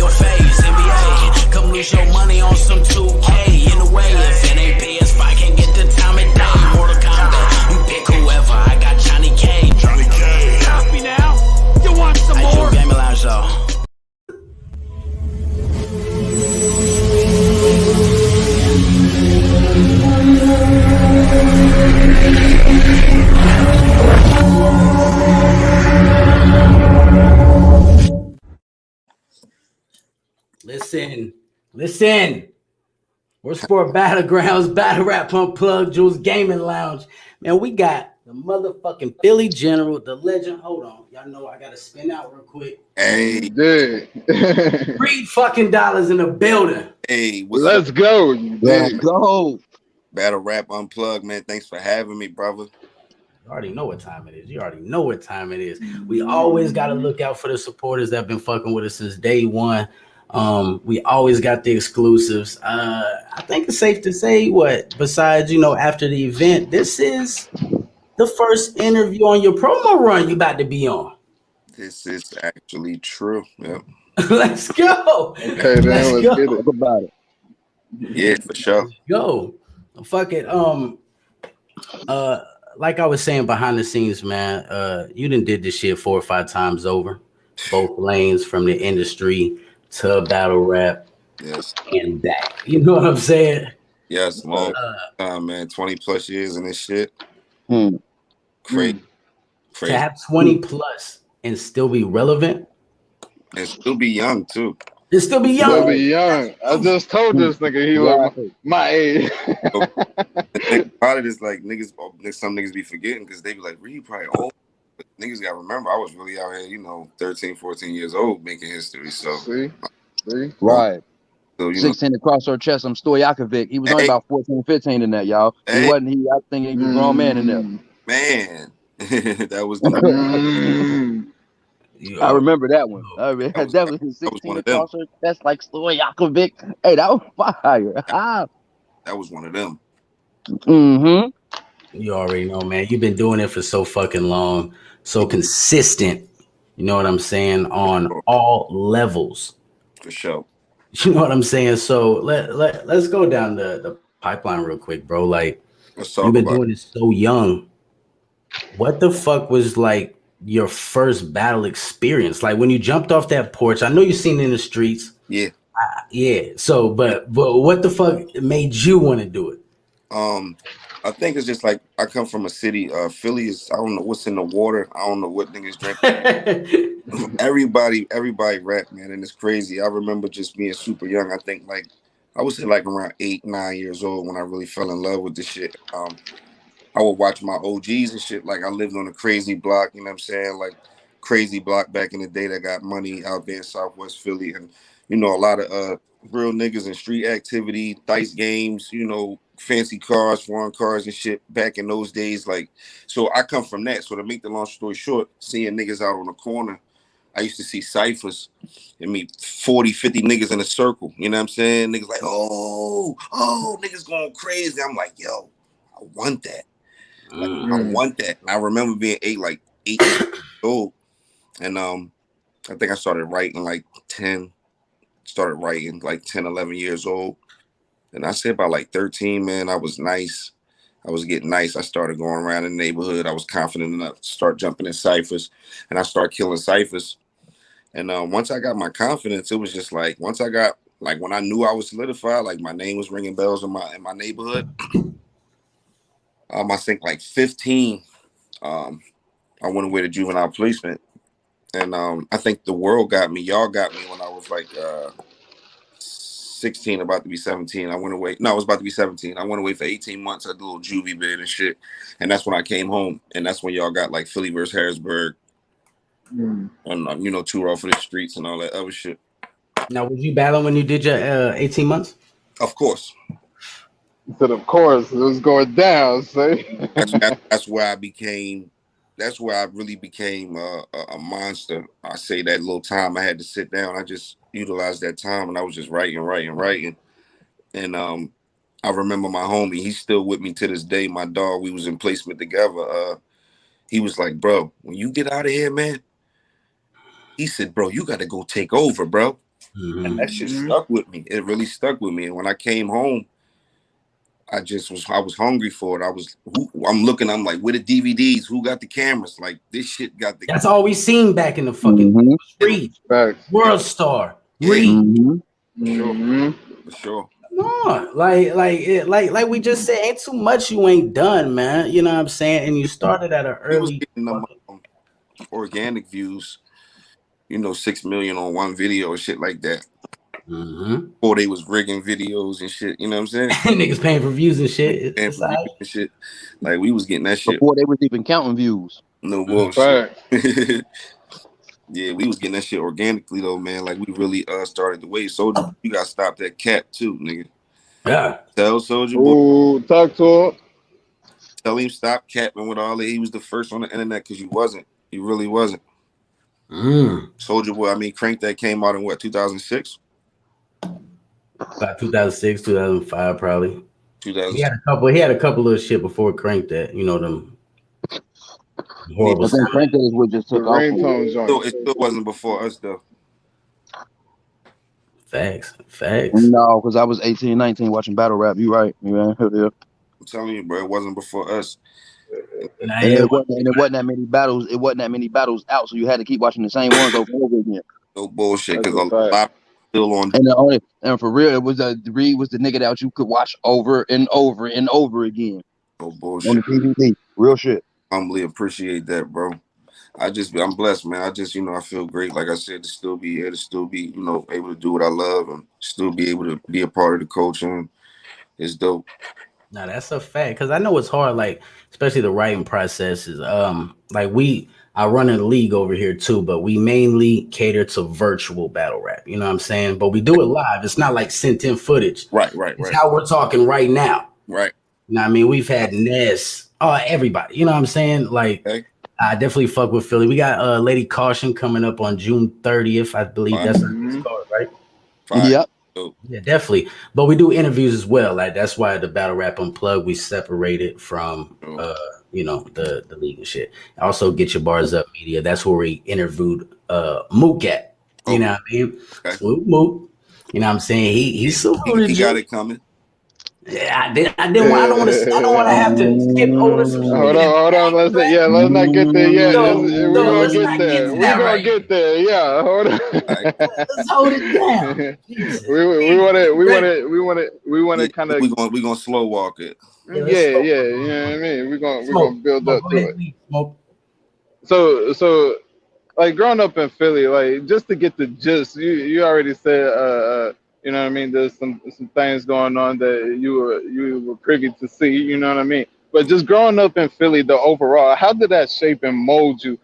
a phase. NBA, come lose your money on some 2K. In a way, if it ain't PS5, can't get the time of day. Mortal Kombat, you pick whoever. I got Johnny K. Johnny K. Copy now. You want some more? Juelze Gaming Lounge, y'all. Listen. We're Sport Battlegrounds, Battle Rap UnPlugged, Juelze Gaming Lounge. Man, we got the motherfucking Philly General, the legend. Hold on. Y'all know I got to spin out real quick. Hey. Reed fucking Dollaz in the building. Hey, let's go. Let's go. Battle Rap UnPlugged, man. Thanks for having me, brother. You already know what time it is. We always got to look out for the supporters that have been fucking with us since day one. We always got the exclusives. I think it's safe to say besides, after the event, this is the first interview on your promo run you about to be on. This is actually true. Yep. Let's go. Okay, then let's get it about it. Yeah, for sure. Let's go. Fuck it. Like I was saying behind the scenes, man, you done did this shit 4 or 5 times over. Both lanes from the industry to battle rap, yes, and back. You know what I'm saying? Yes, long time, man. 20 plus years in this shit. Crazy. To have 20 plus and still be relevant, and still be young too. And still be young. Still be young. I just told this nigga he was my age. Part of this, like some niggas be forgetting because they be like, "Reed probably old." But niggas gotta remember, I was really out here, 13, 14 years old making history. So, see? Right. So, 16 across her chest. I'm Stojakovic. He was only about 14, 15 in that, y'all. He wasn't. I think he was a grown man in there. Man, that was. I remember that one. That was 16 across her chest like Stojakovic. Hey, that was fire. That was one of them. You already know, man. You've been doing it for so fucking long, so consistent. You know what I'm saying? On all levels. For sure. You know what I'm saying? So let's go down the pipeline real quick, bro. Like, you've been doing it so young. What the fuck was like your first battle experience? Like when you jumped off that porch, I know you've seen it in the streets. Yeah. Yeah. So, but what the fuck made you want to do it? I think it's just like I come from a city. Philly is, I don't know what's in the water. I don't know what niggas drink. everybody rap, man, and it's crazy. I remember just being super young. I think I would say around 8, 9 years old when I really fell in love with this shit. I would watch my OGs and shit. Like I lived on a crazy block, you know what I'm saying? Like crazy block back in the day that got money out there in Southwest Philly, and a lot of real niggas and street activity, dice games, fancy cars, foreign cars and shit back in those days. Like, so I come from that. So to make the long story short, seeing niggas out on the corner, I used to see ciphers and meet 40, 50 niggas in a circle. You know what I'm saying? Niggas like, oh, niggas going crazy. I'm like, yo, I want that. I want that. And I remember being 8 years old. And I think I started writing 10. Started writing 10, 11 years old. And I said about 13, man, I was nice. I was getting nice. I started going around in the neighborhood. I was confident enough to start jumping in ciphers. And I started killing ciphers. And once I got my confidence, it was just once I got, when I knew I was solidified, my name was ringing bells in my neighborhood. I think 15, I went away to juvenile placement. And I think the world got me. Y'all got me when I was 16, about to be 17. I went away. No, I was about to be 17. I went away for 18 months. I did a little juvie bid and shit. And that's when I came home. And that's when y'all got Philly versus Harrisburg. And, 2 Raw for the Streets and all that other shit. Now, was you battling when you did your 18 months? Of course. But of course, it was going down, see? That's where I became... That's where I really became a monster. I say that little time I had to sit down, I just utilized that time and I was just writing. And I remember my homie, he's still with me to this day. My dog, we was in placement together. He was like, bro, when you get out of here, man, he said, bro, you got to go take over, bro. And that shit stuck with me. It really stuck with me. And when I came home, I was hungry for it. I'm looking, I'm like, where the DVDs? Who got the cameras? Like, this shit got the. That's all we seen back in the fucking Reed, World Star, Reed. For sure. Come on, like we just said, ain't too much you ain't done, man. You know what I'm saying? And you started at an early. Getting them, organic views, 6 million on one video or shit like that. Or they was rigging videos and shit, you know what I'm saying? Niggas paying for views and shit. Paying for views and shit. Like, we was getting that shit before they was even counting views. No bullshit. Yeah, we was getting that shit organically though, man. Like, we really started the wave. Soldier, you got stopped that cat too, nigga. Yeah. Tell Soldier Boy. Talk to him. Tell him stop capping with all that. He was the first on the internet because you wasn't. You really wasn't. Soldier Boy, I mean, Crank That came out in what, 2006? About 2006, 2005, probably. 2000. He had a couple of shit before Crank That. You know them horrible. I think Crank That is what just took off. It still wasn't before us though. Facts. No, because I was 18, 19 watching battle rap. You right, man. Yeah. I'm telling you, bro, it wasn't before us. And it wasn't that many battles. It wasn't that many battles out, so you had to keep watching the same ones over and over again. No bullshit, because a lot still on. And for real, it was Reed was the nigga that you could watch over and over and over again. No bullshit. On the DVD, real shit. Humbly appreciate that, bro. I'm blessed, man. I feel great. Like I said, to still be here, to still be, able to do what I love and still be able to be a part of the culture. It's dope. No, that's a fact. Because I know it's hard, like, especially the writing process is, I run a league over here too, but we mainly cater to virtual battle rap. You know what I'm saying? But we do it live. It's not like sent in footage. Right. It's how we're talking right now. Right. You know what I mean? We've had Ness, everybody. You know what I'm saying? Like, I definitely fuck with Philly. We got Lady Caution coming up on June 30th. I believe that's what it's called, right? Yep. Yeah, definitely. But we do interviews as well. Like, that's why the Battle Rap Unplugged, we separated from the league and shit. Also, Get Your Bars Up Media. That's where we interviewed Mook at. You know what I mean? Mook. You know what I'm saying? He got it coming. Yeah, I don't want to have to skip over some shit. Hold on. Let's not get there yet. We're gonna get there. Yeah, hold on. Let's hold it down. We want to kind of. We're gonna slow walk it. Yeah. You know what I mean? We're gonna build up to it. So, like, growing up in Philly, like, just to get the gist, you already said, you know what I mean? There's some things going on that you were privy to see, you know what I mean? But just growing up in Philly, the overall, how did that shape and mold you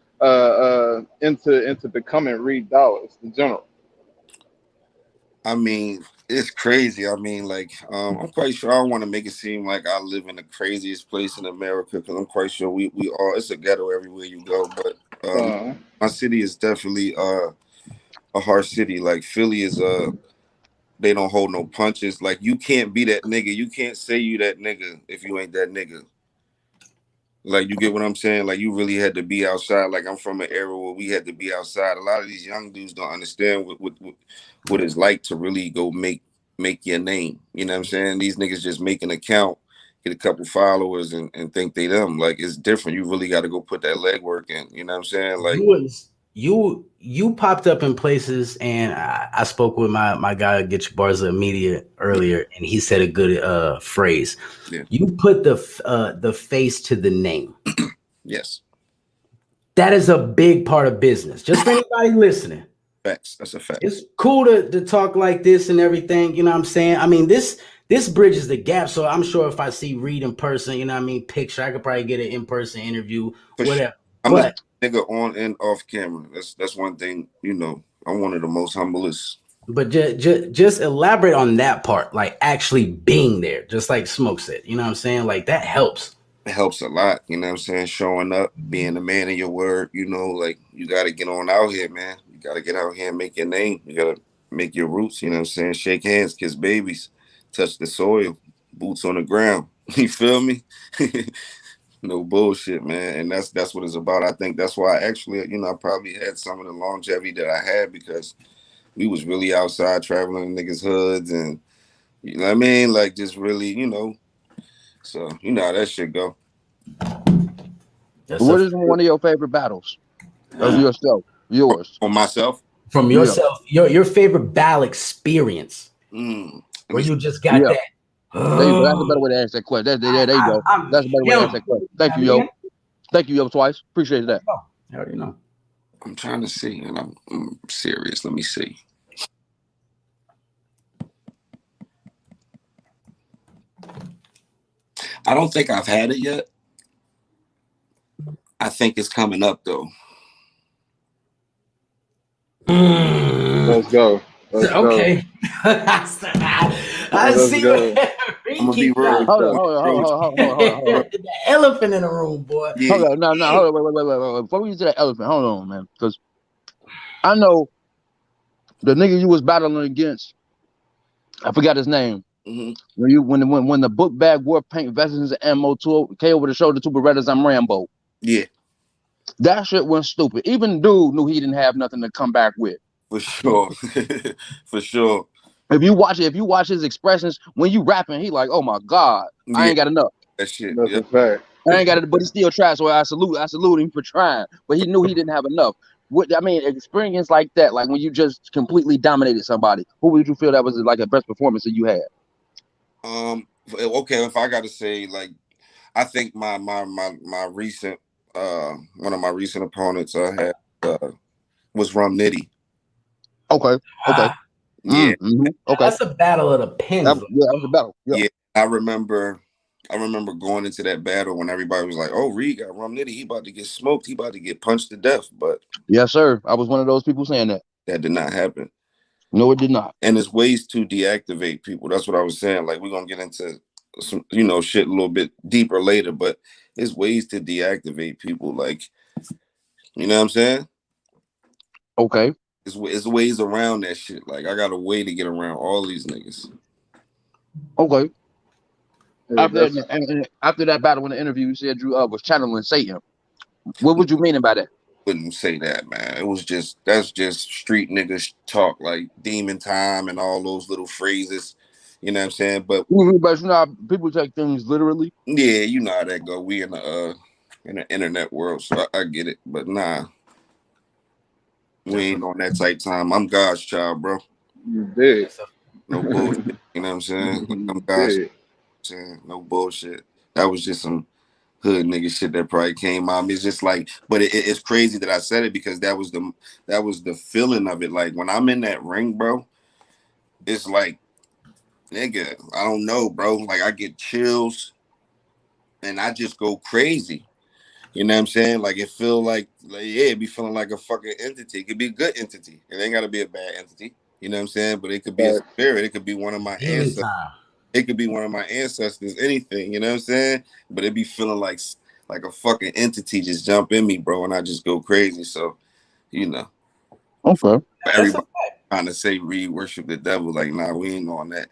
into becoming Reed Dollaz in general? I mean, it's crazy. I mean, like, I'm quite sure I don't want to make it seem like I live in the craziest place in America, because I'm quite sure we all, it's a ghetto everywhere you go. But my city is definitely a hard city. Like, Philly is they don't hold no punches. Like, you can't be that nigga. You can't say you that nigga if you ain't that nigga. Like, you get what I'm saying? Like, you really had to be outside. Like, I'm from an era where we had to be outside. A lot of these young dudes don't understand what it's like to really go make your name. You know what I'm saying? These niggas just make an account, get a couple followers, and think they them. Like, it's different. You really got to go put that legwork in. You know what I'm saying? Like, you popped up in places, and I spoke with my guy Get Your Bars Up Media earlier, and he said a good phrase. Yeah. You put the face to the name. Yes. That is a big part of business. Just for anybody listening. Facts. That's a fact. It's cool to talk like this and everything. You know what I'm saying? I mean, this bridges the gap. So I'm sure if I see Reed in person, you know what I mean, picture, I could probably get an in-person interview, whatever. Sure. Nigga on and off camera. That's one thing, I'm one of the most humblest. But just elaborate on that part, like actually being there, just like Smok said. You know what I'm saying? Like, that helps. It helps a lot, you know what I'm saying? Showing up, being a man of your word, like, you got to get on out here, man. You got to get out here and make your name. You got to make your roots, you know what I'm saying? Shake hands, kiss babies, touch the soil, boots on the ground. You feel me? No bullshit, man. And that's what it's about. I think that's why I actually, I probably had some of the longevity that I had, because we was really outside traveling in niggas' hoods, and you know what I mean, like just really, you know. So you know how that shit go. What is one of your favorite battles of yourself? Yours. On myself. From yourself, your favorite battle experience. Where you just got that. There you go. That's a better way to ask that question. There you go. That's a better way to ask that question. Thank you, yo. Thank you, yo, twice. Appreciate that. I already know. I'm trying to see, and I'm serious. Let me see. I don't think I've had it yet. I think it's coming up though. Let's go. Okay. I see. I'm gonna be real. Hold on. The elephant in the room, boy. Yeah. Hold on, no, hold on, wait. Before we get to that elephant, hold on, man, because I know the nigga you was battling against. I forgot his name. When the book bag wore paint, vests, and ammo to K over the shoulder to Berettas, I'm Rambo. Yeah. That shit went stupid. Even dude knew he didn't have nothing to come back with. For sure. For sure. If you watch his expressions when you rapping, he like, oh my God, I ain't got enough. That shit. That's a fact. I ain't got it, but he still tried. So I salute him for trying. But he knew he didn't have enough. I mean, experience like that, like when you just completely dominated somebody, who would you feel that was like the best performance that you had? Okay, if I got to say, like, I think my recent one of my recent opponents I had was Rum Nitty. Okay. Yeah. Okay. That's a battle of the pens. That was a battle. Yeah. I remember going into that battle when everybody was like, "Oh, Reed got Rum Nitty. He about to get smoked. He about to get punched to death." But yes, sir. I was one of those people saying that. That did not happen. No, it did not. And there's ways to deactivate people. That's what I was saying. Like, we're gonna get into some, shit a little bit deeper later, but there's ways to deactivate people. Like, you know what I'm saying? Okay. It's ways around that shit. Like, I got a way to get around all these niggas. Okay. After that battle in the interview, you said you was channeling Satan. What would you mean by that? Wouldn't say that, man. It was that's just street niggas talk, like demon time and all those little phrases. You know what I'm saying? But you know how people take things literally. Yeah, you know how that go. We in the internet world, so I get it. But nah, we ain't on that type time. I'm God's child, bro. You did. No bullshit. You know what I'm saying? I'm God's saying no bullshit. That was just some hood nigga shit that probably came out. It's just like, but it's crazy that I said it because that was the feeling of it. Like, when I'm in that ring, bro, it's like, nigga, I don't know, bro. Like, I get chills and I just go crazy. You know what I'm saying? Like, it feel like it be feeling like a fucking entity. It could be a good entity. It ain't gotta be a bad entity. You know what I'm saying? But it could be a spirit. It could be one of my ancestors. It could be one of my ancestors, anything, you know what I'm saying? But it be feeling like a fucking entity just jump in me, bro, and I just go crazy. So, you know. Okay. Everybody trying to say Reed worship the devil. Like, nah, we ain't on that.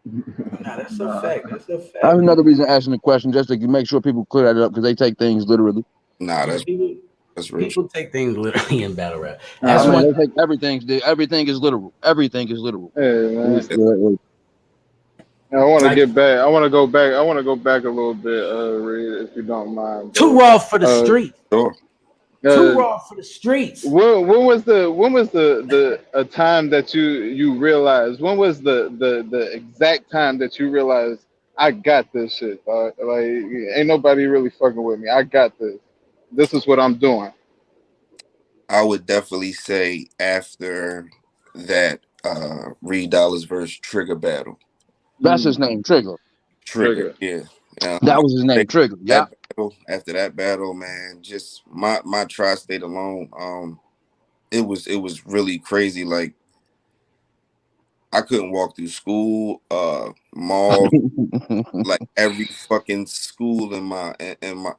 Nah, that's a fact. That's a fact. I have another reason asking the question, just to make sure people clear that up, because they take things literally. Nah, that's real. People take things literally in battle rap. That's they take everything is literal. Everything is literal. Hey, man. I want to get back. I want to go back. I want to go back a little bit, Reed, if you don't mind. Too raw for the streets. Sure. Too raw for the streets. When was the time that you realized? When was the exact time that you realized I got this shit? Like, ain't nobody really fucking with me. I got this. This is what I'm doing. I would definitely say after that Reed Dollaz versus Trigger battle. That's his name, Trigger. Trigger, yeah. That was his name, Trigger. Yeah. After that battle, man, just my tri-state alone, it was really crazy. Like, I couldn't walk through school, mall, like every fucking school in my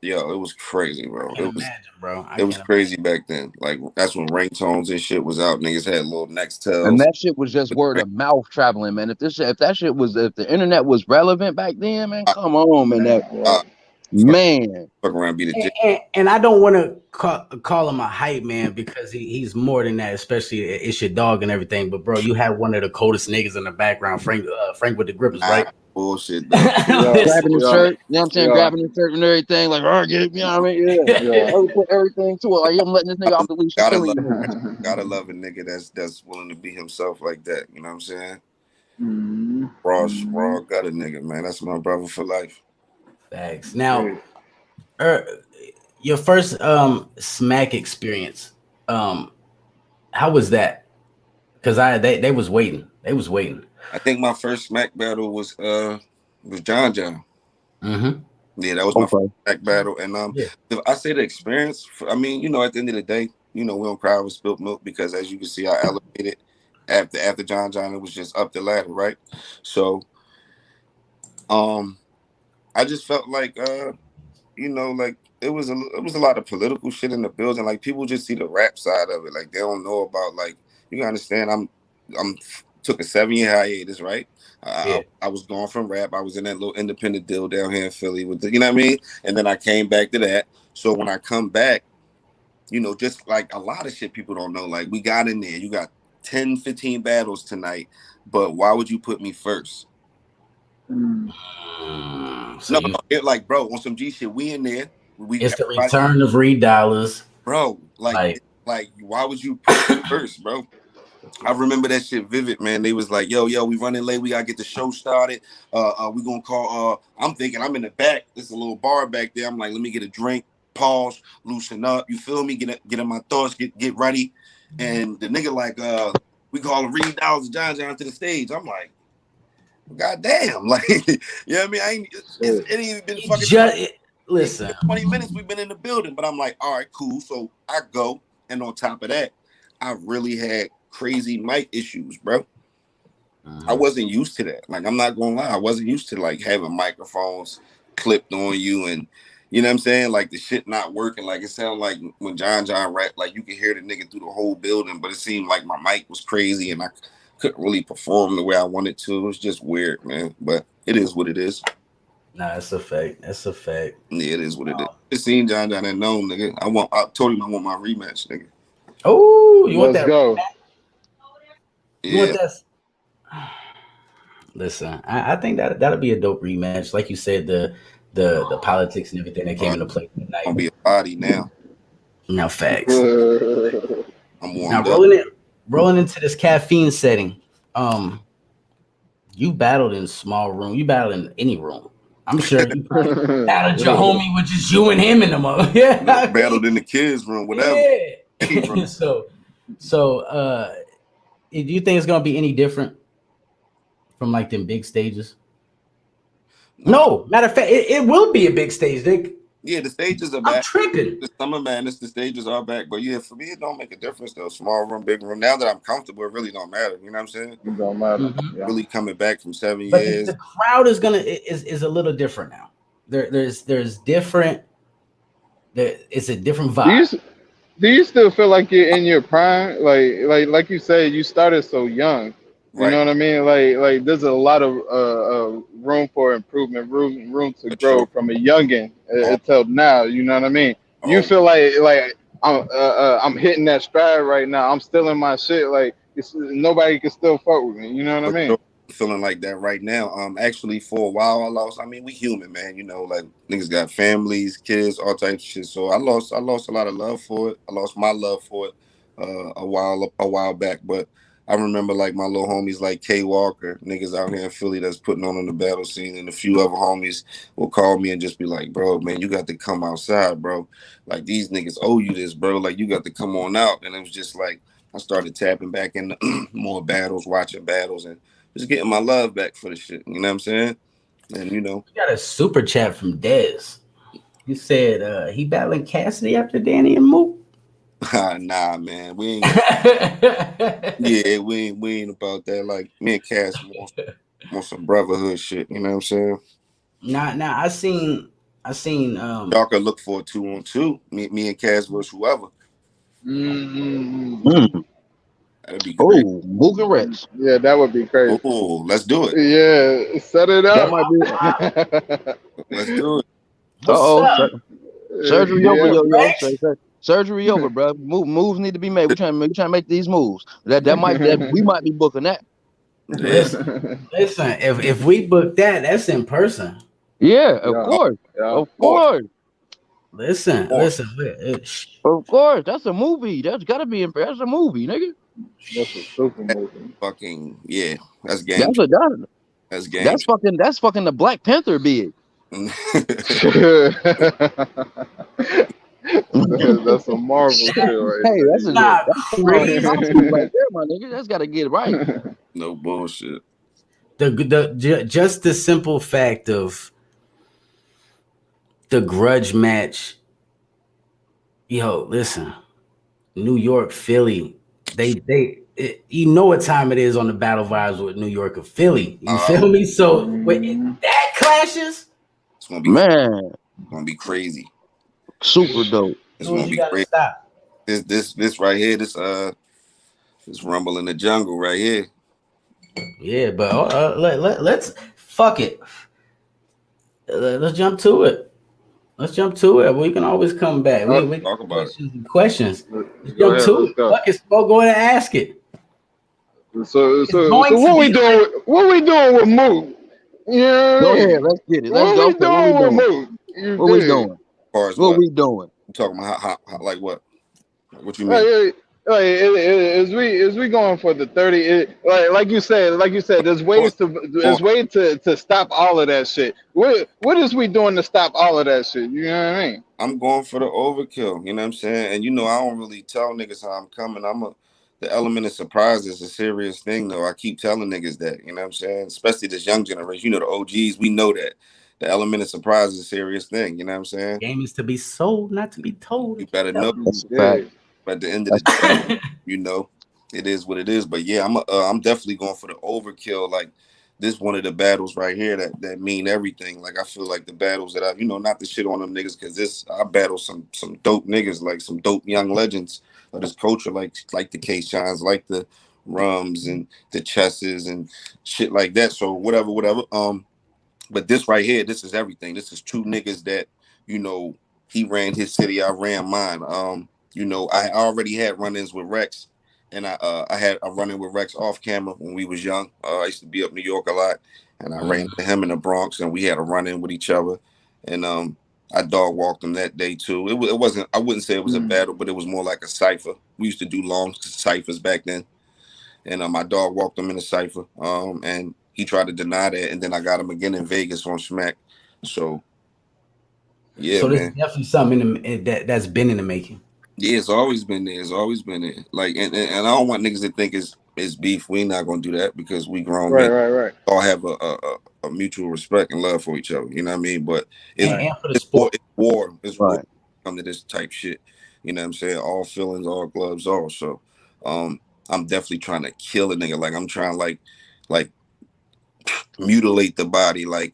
yo, it was crazy, bro. It was crazy back then. Like, that's when ringtones and shit was out. Niggas had little Nextels. And that shit was just word of mouth traveling, man. If the internet was relevant back then, man, come on, man. Man. Fuck around, be the and I don't want to call him a hype man because he's more than that. Especially it's your dog and everything. But bro, you have one of the coldest niggas in the background, Frank with the grippers, right? Bullshit. Grabbing the shirt, you know what I'm saying? Grabbing the shirt and everything, like, oh, you know what I mean? Yeah. Put everything to it. Like, I'm letting this nigga off the leash. Gotta love a nigga that's willing to be himself like that. You know what I'm saying? Raw gutter nigga, man. That's my brother for life. Thanks. Now, your first smack experience, how was that? Because they was waiting. They was waiting. I think my first smack battle was John. Mm-hmm. Yeah, that was my first smack battle. And if I say the experience, I mean, you know, at the end of the day, you know, we don't cry with spilt milk because as you can see, I elevated after John, it was just up the ladder, right? So I just felt like you know, like it was a lot of political shit in the building. Like people just see the rap side of it. Like they don't know about, like, you gotta understand, I'm took a 7-year hiatus, right? I was gone from rap. I was in that little independent deal down here in Philly with the, you know what I mean? And then I came back to that. So when I come back, you know, just like a lot of shit people don't know, like we got in there, you got 10, 15 battles tonight, but why would you put me first? So like, bro, on some G shit, we in there. It's the return of Reed Dollaz. Bro, like why would you put me first, bro? I remember that shit vivid, man. They was like, yo, we running late. We gotta get the show started. We gonna call. I'm thinking I'm in the back. There's a little bar back there. I'm like, let me get a drink, pause, loosen up. You feel me? Get in my thoughts, get ready. And the nigga like, we call Reed Dollaz and John to the stage. I'm like, God damn, like, you know what I mean? It ain't even been fucking. Listen, 20 minutes we've been in the building, but I'm like, all right, cool. So I go, and on top of that, I really had crazy mic issues, bro. I wasn't used to that. Like, I'm not gonna lie, I wasn't used to like having microphones clipped on you, and you know what I'm saying, like the shit not working. Like it sounded like when John rap, like you could hear the nigga through the whole building, but it seemed like my mic was crazy and I couldn't really perform the way I wanted to. It was just weird, man. But it is what it is. Nah, that's a fact. That's a fact. Yeah, it is what it is. Just seen John and Gnome, nigga. I told him I want my rematch, nigga. Oh, you want that? Let's go. You want that? Listen, I think that'll be a dope rematch. Like you said, the politics and everything that came into play tonight. Gonna be a body now. Now, facts. I'm warmed now rolling into this caffeine setting. You battled in small room. You battled in any room. I'm sure you battled your homie, which is you and him in the mother. Yeah, battled in the kids' room, whatever. Yeah. so, do you think it's gonna be any different from like them big stages? No, matter of fact, it will be a big stage. Yeah, the stages are back. I'm tripping. The Summer Madness, the stages are back. But yeah, for me, it don't make a difference though. Small room, big room. Now that I'm comfortable, it really don't matter. You know what I'm saying? It don't matter. Mm-hmm. Really coming back from 7 but years. The crowd is a little different now. There's different. It's a different vibe. Do you still feel like you're in your prime? Like you said, you started so young. You know what I mean? Like there's a lot of room for improvement, room to grow from a youngin until now. You know what I mean? You feel like I'm hitting that stride right now. I'm still in my shit. Like nobody can still fuck with me. You know what I mean? Feeling like that right now. Actually, for a while I lost. I mean, we human, man. You know, like niggas got families, kids, all types of shit. So I lost a lot of love for it. I lost my love for it a while back, but I remember like my little homies like K Walker, niggas out here in Philly that's putting on the battle scene, and a few other homies will call me and just be like, bro, man, you got to come outside, bro. Like these niggas owe you this, bro. Like you got to come on out. And it was just like I started tapping back into more battles, watching battles, and just getting my love back for the shit. You know what I'm saying? And you know, we got a super chat from Dez. You said he battling Cassidy after Danny and Mook. Nah, man, we ain't. Yeah, we ain't about that. Like me and Cass want some brotherhood shit. You know what I'm saying? Nah. I seen. Y'all can look for a 2-on-2. Me and Cass versus whoever. Mm-hmm. That'd be great. Oh, Mook and Rex. Yeah, that would be crazy. Oh, let's do it. Yeah, set it up. That might be. Let's do it. What's up? Surgery over, yo. Surgery over, bro. Moves need to be made. We trying to make these moves. We might be booking that. Listen, if we book that, that's in person. Yeah, of course. Of course. Listen. Of course, that's a movie. That's gotta be in. That's a movie, nigga. That's a super movie. Fucking yeah, that's game. That's game. That's fucking the Black Panther bid. That's a Marvel shit right there. That's right there, my nigga. That's gotta get it right. No bullshit. Just the simple fact of the grudge match. Yo, listen, New York, Philly, you know what time it is on the battle vibes with New York or Philly. You feel me? So when that clashes, it's gonna be gonna be crazy. Super dope. It's gonna be crazy. Stop. This right here, this Rumble in the Jungle right here. Yeah, but let's fuck it. Let's jump to it. We can always come back. We talk about questions. Let's jump to it. Fuck it. Go ahead and ask it. So what we doing? What we doing with Mook? Yeah. Go ahead. Let's get it. Let's go. What we doing with Mook? What we doing? What we doing? You talking about how like what? What you mean? Is we going for the 30? Like you said, there's ways to stop all of that shit. What is we doing to stop all of that shit? You know what I mean? I'm going for the overkill. You know what I'm saying? And I don't really tell niggas how I'm coming. The element of surprise is a serious thing, though. I keep telling niggas that. You know what I'm saying? Especially this young generation. The OGs, we know that. The element of surprise is a serious thing. You know what I'm saying? Game is to be sold, not to be told. You better know. But at the end of the day, it is what it is. But yeah, I'm definitely going for the overkill. Like this one of the battles right here that mean everything. Like I feel like the battles that I, not to shit on them niggas, because I battle some dope niggas, like some dope young legends of this culture, like the K-Shines, like the Rums and the Chesses and shit like that. So whatever. But this right here, this is everything. This is two niggas that, he ran his city, I ran mine. I already had run-ins with Rex, and I had a run-in with Rex off camera when we was young. I used to be up New York a lot, and I ran into him in the Bronx, and we had a run-in with each other. And I dog walked him that day too. It wasn't. I wouldn't say it was a battle, but it was more like a cipher. We used to do long ciphers back then, and my dog walked him in a cipher. And he tried to deny that, and then I got him again in Vegas on Smack. So yeah, so there's definitely something that's been in the making. Yeah, it's always been there. Like, and I don't want niggas to think it's beef. We not gonna do that because we grown men. Right. All have a mutual respect and love for each other. You know what I mean? But it's war. It's war. Come to this type shit. You know what I'm saying? All feelings, all gloves, all. So, I'm definitely trying to kill a nigga. Like I'm trying like mutilate the body. Like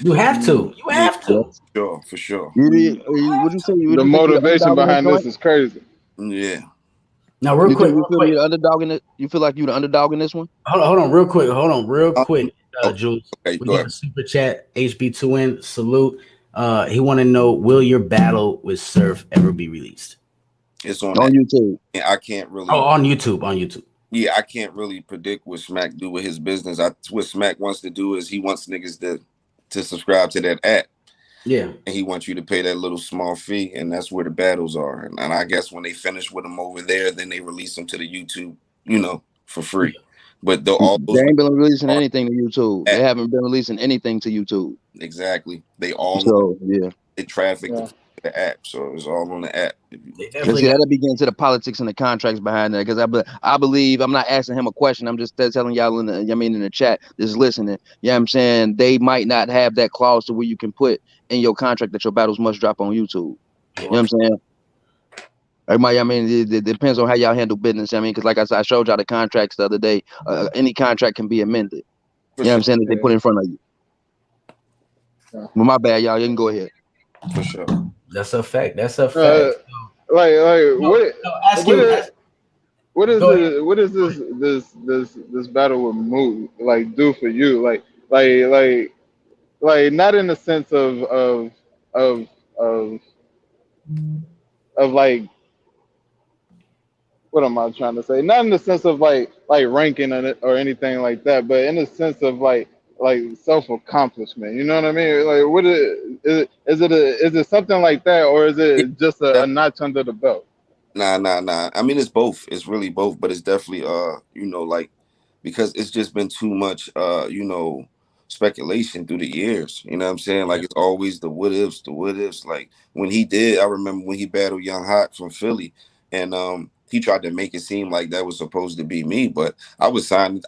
you have to. For sure. What you say? The motivation behind this is crazy. Yeah. Now, real quick, you feel you're underdog in it? You feel like you're the underdog in this one? Hold on, real quick, Jules. Okay, we got a super chat. HB2N salute. He want to know: will your battle with Surf ever be released? It's on YouTube. I can't really. On YouTube. Yeah, I can't really predict what Smack do with his business. What Smack wants to do is he wants niggas to subscribe to that app. Yeah. And he wants you to pay that little small fee, and that's where the battles are. And I guess when they finish with them over there, then they release them to the YouTube, for free. But they ain't been releasing anything to YouTube. They haven't been releasing anything to YouTube. Exactly. They traffic the app, so it's all on the app. That'll be getting to the politics and the contracts behind that. Because I believe I'm not asking him a question. I'm just telling y'all in the chat, just listening. You know what I'm saying? They might not have that clause to where you can put in your contract that your battles must drop on YouTube. You know what I'm saying? It depends on how y'all handle business. Because like I said, I showed y'all the contracts the other day. Any contract can be amended. You know what I'm saying? That they put in front of you. Well, my bad, y'all. You can go ahead. For sure. That's a fact. What is this battle with Mook like do for you? Like not in the sense of of of like, what am I trying to say? Not in the sense of like ranking or anything like that, but in the sense of like self accomplishment. You know what I mean? Like, what is it something like that, or is it just a notch under the belt? Nah. I mean, it's both. It's really both, but it's definitely you know, like, because it's just been too much you know, speculation through the years. You know what I'm saying? Like, it's always the what ifs. Like, when he did, I remember when he battled Young Hot from Philly, and he tried to make it seem like that was supposed to be me, but I was signed,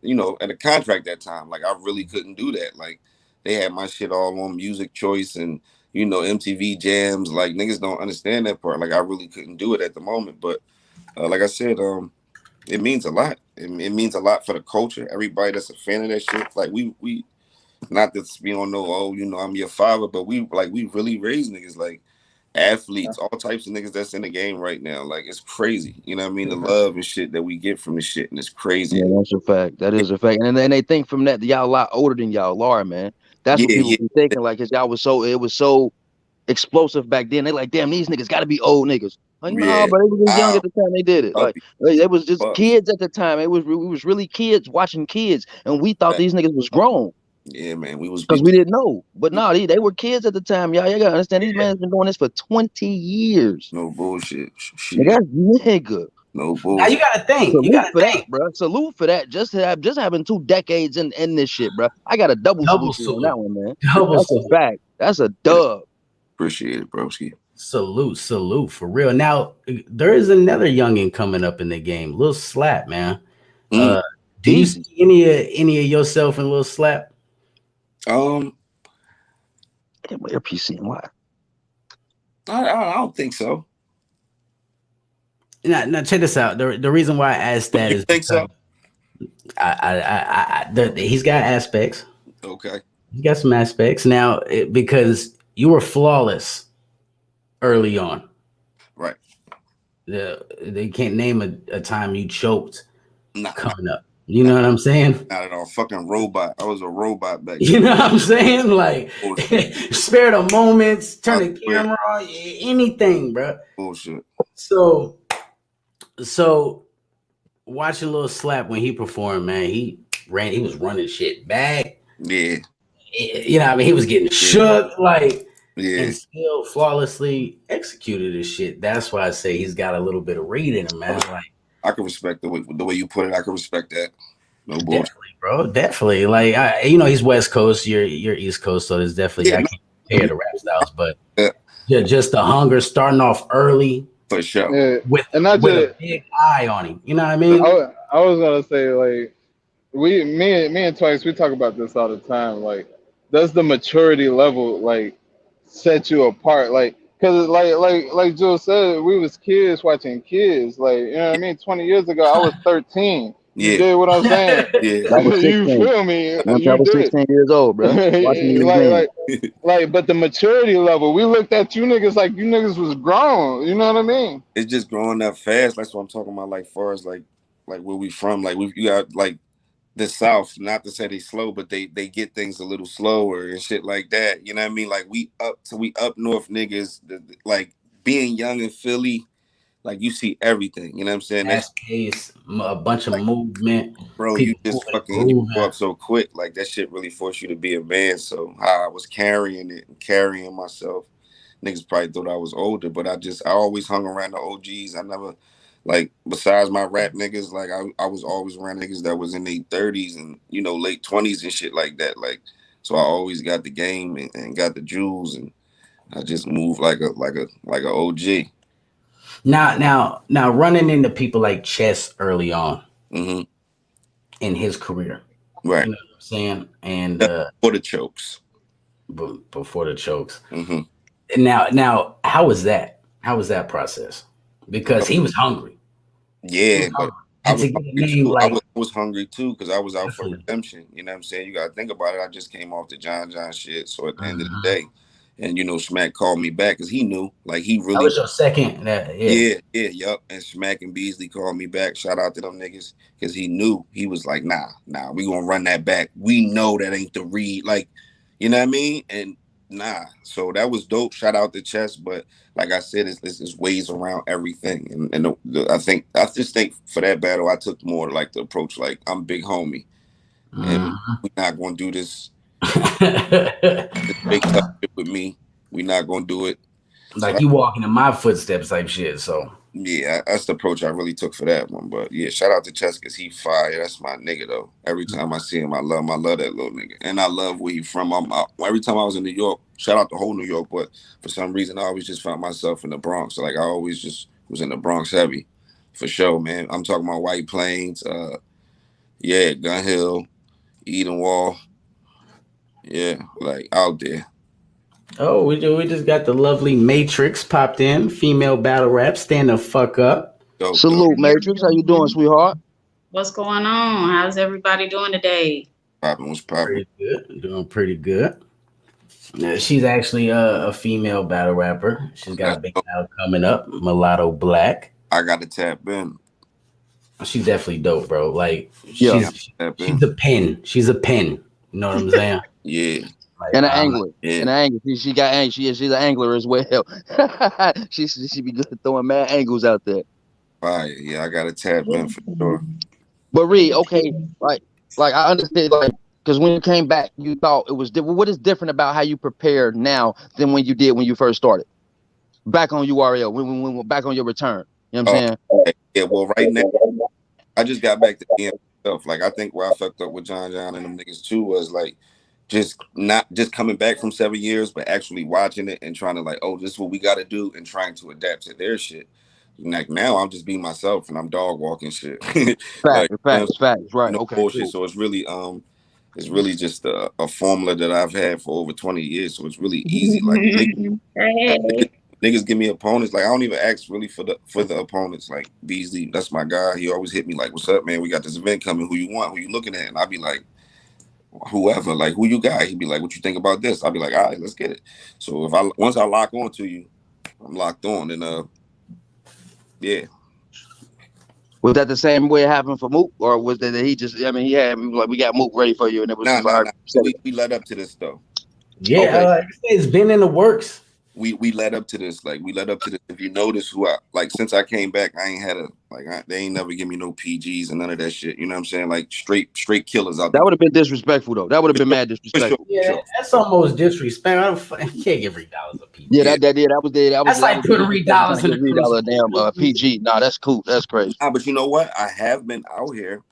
you know, at a contract that time. Like, I really couldn't do that. Like, they had my shit all on Music Choice and, you know, MTV Jams. Like, niggas don't understand that part. Like, I really couldn't do it at the moment. But like I said, it means a lot. It means a lot for the culture. Everybody that's a fan of that shit. Like, we not that we don't know, oh, you know, I'm your father, but we really raise niggas, like athletes, all types of niggas that's in the game right now. Like, it's crazy. You know what I mean? The love and shit that we get from the shit, and it's crazy. Yeah, that's a fact. That is a fact. And then they think from that y'all a lot older than y'all are, man. That's what people be thinking. Like, cause y'all it was so explosive back then. They like, damn, these niggas gotta be old niggas. Like, nah, but they was just young at the time they did it. Like, they was just kids at the time. We was really kids watching kids, and we thought these niggas was grown. Yeah, man, because we didn't know. But no, they were kids at the time. Y'all gotta understand. These men been doing this for 20 years. No bullshit. Shit. That's nigga. No bullshit. Now you gotta think. Salute for that, bro. Salute for that. Just having 2 decades in this shit, bro. I got a double salute on that one, man. That's a fact. That's a dub. Appreciate it, broski. Salute for real. Now there is another youngin coming up in the game, Lil Slap, man. Do you see any of yourself in Lil Slap? Get my earpiece in. Why? I don't think so. Now check this out. The reason why I asked that is think so. He's got aspects. Okay. He got some aspects now because you were flawless early on. Right. They can't name a time you choked coming up. You know what I'm saying? Not at all. Fucking robot. I was a robot back then. You know what I'm saying? Like, spare the moments, turn the camera on, anything, bro. Bullshit. So watching Lil Slap when he performed, man, he was running shit back. Yeah. You know what I mean? He was getting shook, like, and still flawlessly executed his shit. That's why I say he's got a little bit of Reed in him, man. Like, I can respect the way you put it. I can respect that. No bullshit. Definitely, bro. Definitely. Like, he's West Coast, you're East Coast, so there's definitely I can't compare the rap styles, but just the hunger starting off early. For sure. Yeah. With a big eye on him. You know what I mean? I was gonna say, like, me and Twice, we talk about this all the time. Like, does the maturity level like set you apart? Like, cause like Joe said, we was kids watching kids. Like, you know what I mean? 20 years ago, I was 13. You did what I'm saying? Yeah. You feel me? I was 16 years old, bro. But the maturity level, we looked at you niggas like you niggas was grown. You know what I mean? It's just growing up fast. That's what I'm talking about. Like, far as like where we from, like you got like the South. Not to say they slow, but they get things a little slower and shit like that. You know what I mean? Like, we up north niggas. Like, being young in Philly. Like, you see everything, you know what I'm saying? That's pace, a bunch of movement. Bro, you just fucking grow up so quick. Like, that shit really forced you to be a man. So how I was carrying it and carrying myself, niggas probably thought I was older, but I always hung around the OGs. I never, like, besides my rap niggas, like, I was always around niggas that was in their 30s and, you know, late 20s and shit like that. Like, so I always got the game and got the jewels, and I just moved like a OG. Now, running into people like Chess early on in his career, right? You know what I'm saying? And before the chokes, before the chokes. Now, how was that? How was that process? Because he was hungry. Yeah, but I was hungry too because I was out for redemption. You know what I'm saying? You got to think about it. I just came off the John shit, so at the end of the day. And, you know, Smack called me back because he knew, like, he really. That was your second. Yup. And Smack and Beasley called me back. Shout out to them niggas because he knew. He was like, nah, we gonna run that back. We know that ain't the Reed. Like, you know what I mean? And Nah, so that was dope. Shout out to Chess, but like I said, it's ways around everything, and I just think for that battle, I took more like the approach like I'm big homie, and we're not gonna do this big tough shit with me. We're not gonna do it. Like you walking in my footsteps type shit. So yeah, that's the approach I really took for that one. But yeah, shout out to Chess because he fire. That's my nigga though. Every time I see him, I love that little nigga, and I love where he from. Every time I was in New York, shout out the whole New York, but for some reason I always just found myself in the Bronx. So like I always just was in the Bronx heavy, for sure, man. I'm talking about White Plains, Gun Hill, Eden Wall, yeah, like out there. Oh, we just got the lovely Matrix popped in. Female battle rap. Stand the fuck up. Dope, Salute, Matrix. How you doing, sweetheart? What's going on? How's everybody doing today? What's popping? Pretty good. Doing pretty good. Yeah, she's actually a female battle rapper. She's got a big battle coming up. Mulatto Black. I got to tap in. She's definitely dope, bro. Like she's a pen. She's a pen. You know what I'm saying? Yeah. Like, and an angler. Yeah. And an angler. She's an angler as well. she be good at throwing mad angles out there. Fire. Yeah, I gotta tap in for sure. But Reed, okay, like I understand, like, because when you came back, you thought it was different. What is different about how you prepare now than when you did when you first started? Back on URL, when back on your return. You know what I'm saying? Okay. Yeah, well, right now, I just got back to being myself. Like, I think where I fucked up with John and them niggas too was like, just coming back from 7 years, but actually watching it and trying to like, oh, this is what we got to do, and trying to adapt to their shit. Like now, I'm just being myself and I'm dog walking shit. Facts, right? No okay, bullshit. Cool. So it's really just a formula that I've had for over 20 years. So it's really easy. Like niggas give me opponents. Like I don't even ask really for the opponents. Like Beasley, that's my guy. He always hit me like, "What's up, man? We got this event coming. Who you want? Who you looking at?" And I'd be like, whoever, like, who you got? He'd be like, "What you think about this?" I'd be like, "All right, let's get it." So once I lock on to you, I'm locked on. And yeah. Was that the same way it happened for Mook, or was that he just? I mean, we got Mook ready for you, and it was nah. We led up to this though. Yeah, okay. It's been in the works. We led up to this. Like we led up to this. If you notice, since I came back, I ain't had they ain't never give me no PGs and none of that shit. You know what I'm saying? Like straight killers out there. That would have been disrespectful though. That would have been mad disrespectful. Yeah, that's almost disrespectful. You can't give Reed Dollaz a PG. Yeah, that was there. That's like putting Reed Dollaz in a damn PG. Nah, that's cool. That's crazy. But you know what? I have been out here.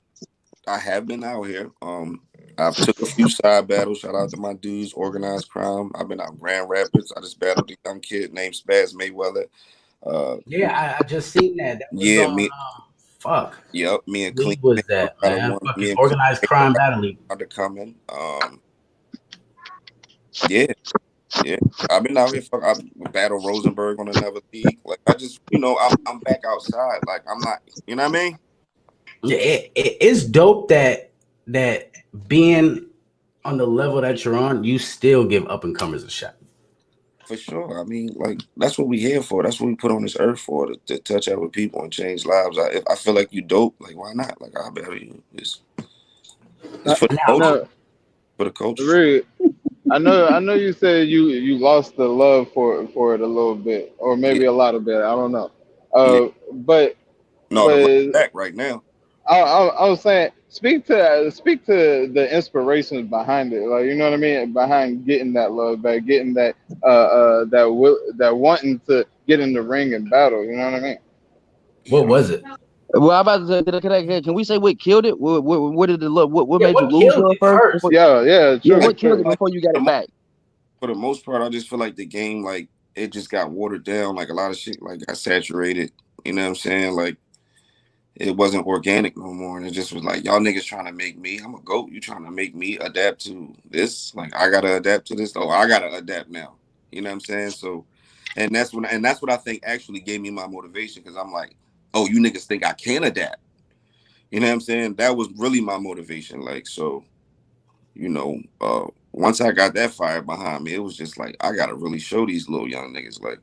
I've took a few side battles. Shout out to my dudes, Organized Crime. I've been out Grand Rapids. I just battled a young kid named Spaz Mayweather. I just seen that. Fuck. Yep, me and Clean. Was that, man? Me Organized Crime Battle League. To come in. Yeah. I've been out here. I battled Rosenberg on another league. Like I just, I'm back outside. Like I'm not. You know what I mean? Yeah, it's dope that being on the level that you're on, you still give up and comers a shot. For sure. I mean, like that's what we here for. That's what we put on this earth for, to touch out with people and change lives. If I feel like you dope, like why not? Like I'll battle you. It's for the culture. For the culture. Reed, I know you said you lost the love for it a little bit, or maybe a lot of bit. I don't know. But the back right now. I was saying, speak to the inspirations behind it, like, you know what I mean, behind getting that love back, getting that that wanting to get in the ring and battle. You know what I mean? What was it? Well, I'm about to say, can we say what killed it? What did the love? What made you lose it first? Yeah, true. What killed it before you got it back? For the most part, I just feel like the game, like it just got watered down. Like a lot of shit, like got saturated. You know what I'm saying? Like. It wasn't organic no more, and it just was like, y'all niggas trying to make me. I'm a GOAT. You trying to make me adapt to this? Like I gotta adapt to this. Oh, I gotta adapt now. You know what I'm saying? So, and that's what I think actually gave me my motivation, because I'm like, oh, you niggas think I can adapt? You know what I'm saying? That was really my motivation. Like so, once I got that fire behind me, it was just like I gotta really show these little young niggas. Like,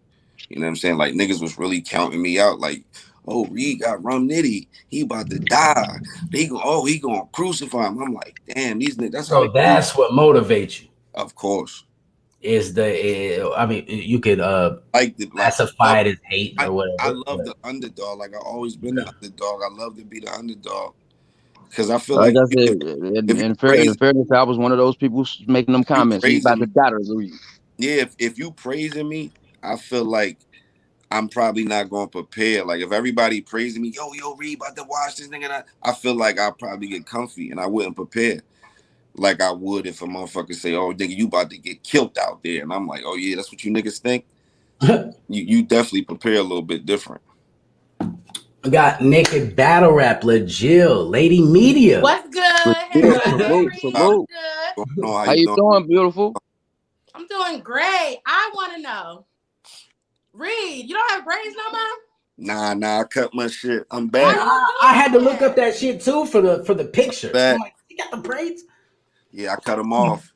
you know what I'm saying? Like niggas was really counting me out. Like. Oh, Reed got Rum Nitty. He about to die. He gonna crucify him. I'm like, damn, these niggas. That's what motivates you. Of course. is the I mean, you could classify it as hate or whatever. I love the underdog. Like I've always been the underdog. I love to be the underdog because I feel like like I said, in fairness, I was one of those people making them comments. He's about to die to Reed. Yeah, if you praising me, I feel like I'm probably not going to prepare. Like if everybody praising me, yo, Reed about to watch this nigga, I feel like I'll probably get comfy and I wouldn't prepare like I would if a motherfucker say, oh nigga, you about to get killed out there, and I'm like, oh yeah, that's what you niggas think. you definitely prepare a little bit different. We got Naked Battle Rap, Jill, Lady Media. What's good? Salute. How you doing, beautiful? I'm doing great. I want to know, Reed, you don't have braids no more? Nah, I cut my shit. I'm back. I had to look up that shit too for the picture. I'm like, you got the braids? Yeah, I cut them off.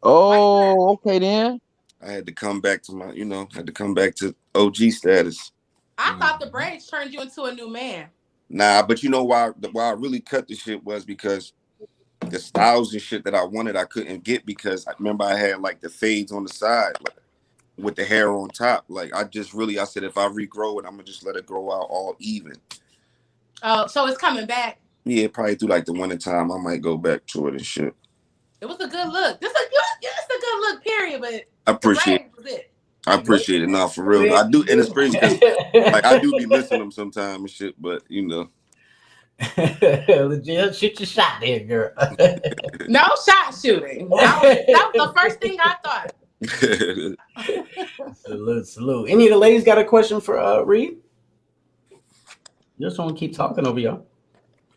Oh, okay then. I had to come back to my, had to come back to OG status. I thought the braids turned you into a new man. Nah, but you know why I really cut the shit was because the styles and shit that I wanted I couldn't get because I remember I had like the fades on the side like, with the hair on top. Like I said if I regrow it, I'm gonna just let it grow out all even. Oh, so it's coming back. Yeah, probably through like the winter time I might go back to it and shit. It was a good look. It's a good look, period. But I appreciate it. I appreciate it. Nah, for real. I do, and it's crazy because like I do be missing them sometimes and shit, but Legit, shoot your shot there, girl. No shot shooting. That was the first thing I thought. Salute. Any of the ladies got a question for Reed? Just want to keep talking over y'all.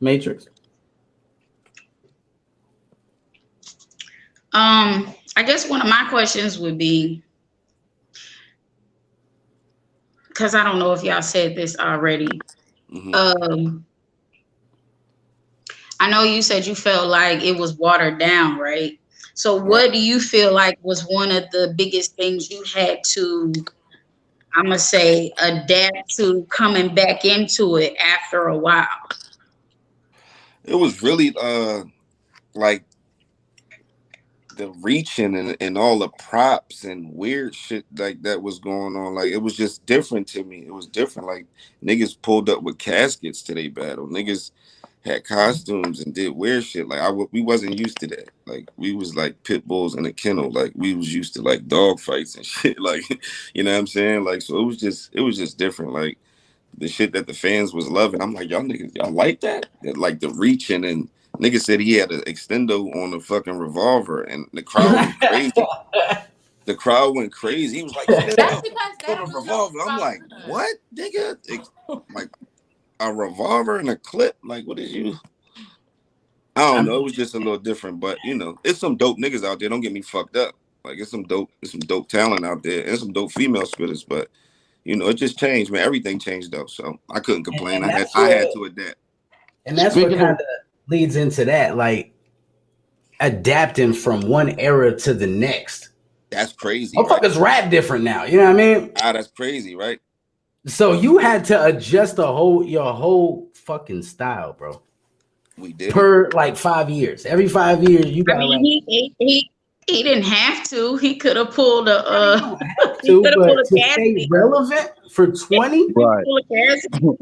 Matrix. I guess one of my questions would be, because I don't know if y'all said this already. Mm-hmm. I know you said you felt like it was watered down, right? So what do you feel like was one of the biggest things you had to, I'm going to say, adapt to coming back into it after a while? It was really like the reaching and all the props and weird shit like that was going on. Like it was just different to me. It was different. Like niggas pulled up with caskets to their battle. Niggas had costumes and did weird shit. Like we wasn't used to that. Like we was like pit bulls in a kennel. Like we was used to like dog fights and shit. Like you know what I'm saying? Like so it was just different. Like the shit that the fans was loving. I'm like, y'all niggas, y'all like that? Like the reaching and nigga said he had an extendo on a fucking revolver and the crowd went crazy. The crowd went crazy. He was like, that's because on a revolver. I'm like, what, nigga? Like a revolver and a clip? Like, what is you? I don't know. It was just a little different, but it's some dope niggas out there. Don't get me fucked up. Like it's some dope talent out there and some dope female spitters, but it just changed, man. Everything changed though, so I couldn't complain. I had to adapt. And that's what kind of leads into that, like adapting from one era to the next. That's crazy. Motherfuckers rap different now. You know what I mean? That's crazy, right? So you had to adjust your whole fucking style, bro. We did per like 5 years. Every 5 years, you got. I mean, he didn't have to. He could have pulled a. He could have pulled a stay relevant for 20. Right.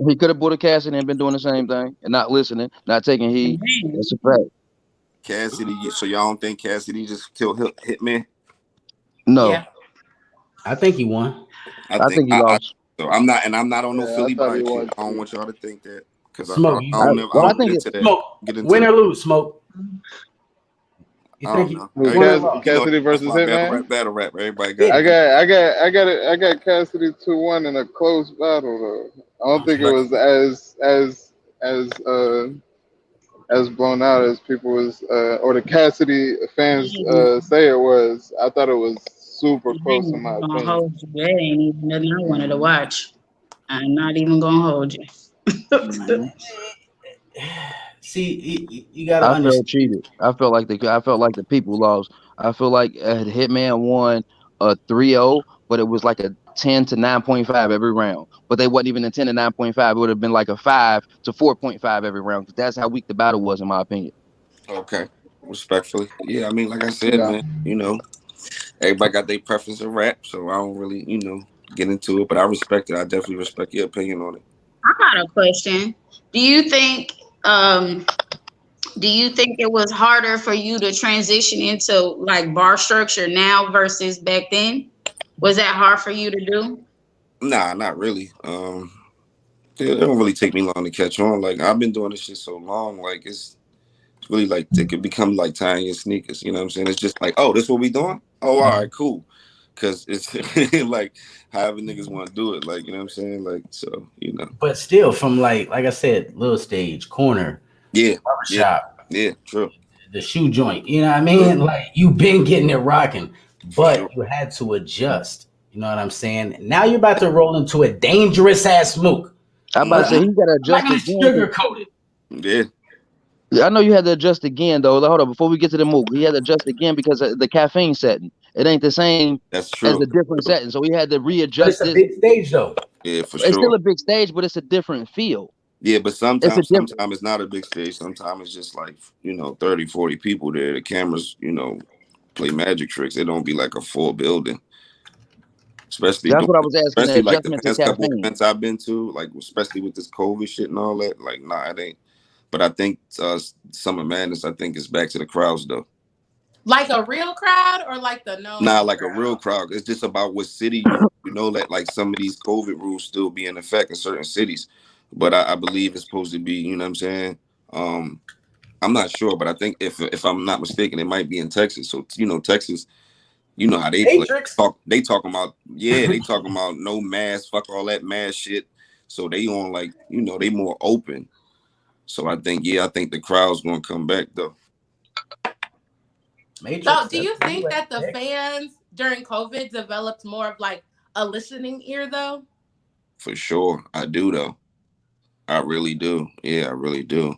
He could have pulled a Cassidy and been doing the same thing and not listening, not taking heed. That's a fact. Cassidy. So y'all don't think Cassidy just killed Hitman? No. Yeah. I think he won. I think he lost. So I'm not on no Philly bias. I don't want y'all to think that because I don't get into that. Smoke. Win or lose, Smoke. You think Cassidy versus Hitman? Battle rap. Everybody got. I got Cassidy 2-1 in a close battle though. I don't think it was as blown out as people was or the Cassidy fans say it was. I thought it was super close in my opinion. That ain't even nothing I wanted to watch. I'm not even gonna hold you. See, you gotta. I felt cheated. I felt like the people lost. I feel like Hitman won a 3-0, but it was like a 10 to 9.5 every round. But they wasn't even a 10 to 9.5. It would have been like a 5 to 4.5 every round. Because that's how weak the battle was, in my opinion. Okay, respectfully, yeah. I mean, like I said, man, everybody got their preference in rap, so I don't really, get into it. But I respect it. I definitely respect your opinion on it. I got a question. Do you think it was harder for you to transition into like bar structure now versus back then? Was that hard for you to do? Nah, not really. It don't really take me long to catch on. Like I've been doing this shit so long, like it's really like it could become like tying your sneakers. You know what I'm saying? It's just like, oh, this what we doing? Oh, all right, cool. Cause it's like however niggas want to do it. Like, you know what I'm saying? Like, so, But still, from like I said, little stage, corner, barbershop, true. The shoe joint. You know what I mean? True. Like you've been getting it rocking, but sure. you had to adjust. You know what I'm saying? Now you're about to roll into a dangerous ass Mook. I'm about to say he got to adjust again. Sugar-coated. Yeah. I know you had to adjust again though. Hold on, before we get to the move, he had to adjust again because of the caffeine setting. It ain't the same. That's true. As a different setting, so he had to readjust. But it's a big stage though. Yeah, for sure. It's still a big stage, but it's a different feel. Yeah, but sometimes it's not a big stage. Sometimes it's just like 30, 40 people there. The cameras, play magic tricks. It don't be like a full building. Especially that's what I was asking. Especially like the past couple events I've been to, like especially with this COVID shit and all that. Like, nah, it ain't. But I think Summer Madness, I think is back to the crowds though. Like a real crowd or like the no? Nah, like a real crowd. It's just about what city you know that like some of these COVID rules still be in effect in certain cities. But I believe it's supposed to be, you know what I'm saying? I'm not sure, but I think if I'm not mistaken, it might be in Texas. So Texas, you know how they talk. They talking about they talking about no mask, fuck all that mask shit. So they on like they more open. So I think the crowd's gonna come back though. So do you think that the fans during COVID developed more of like a listening ear though? For sure, I do though. I really do. Yeah, I really do.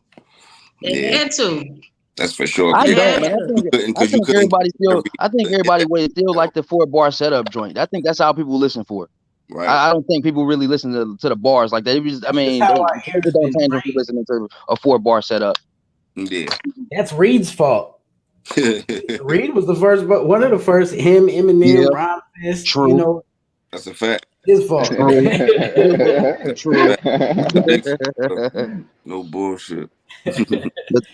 They had to. That's for sure. I don't, man. I think everybody still like the 4-bar setup joint. I think that's how people listen for it. Right. I don't think people really listen to the bars like that. People don't change if you listening to a 4-bar setup. Yeah. That's Reed's fault. Reed was the first, but one of the first. Him, Eminem, Ron Fist. True. That's a fact. His fault. True. No bullshit.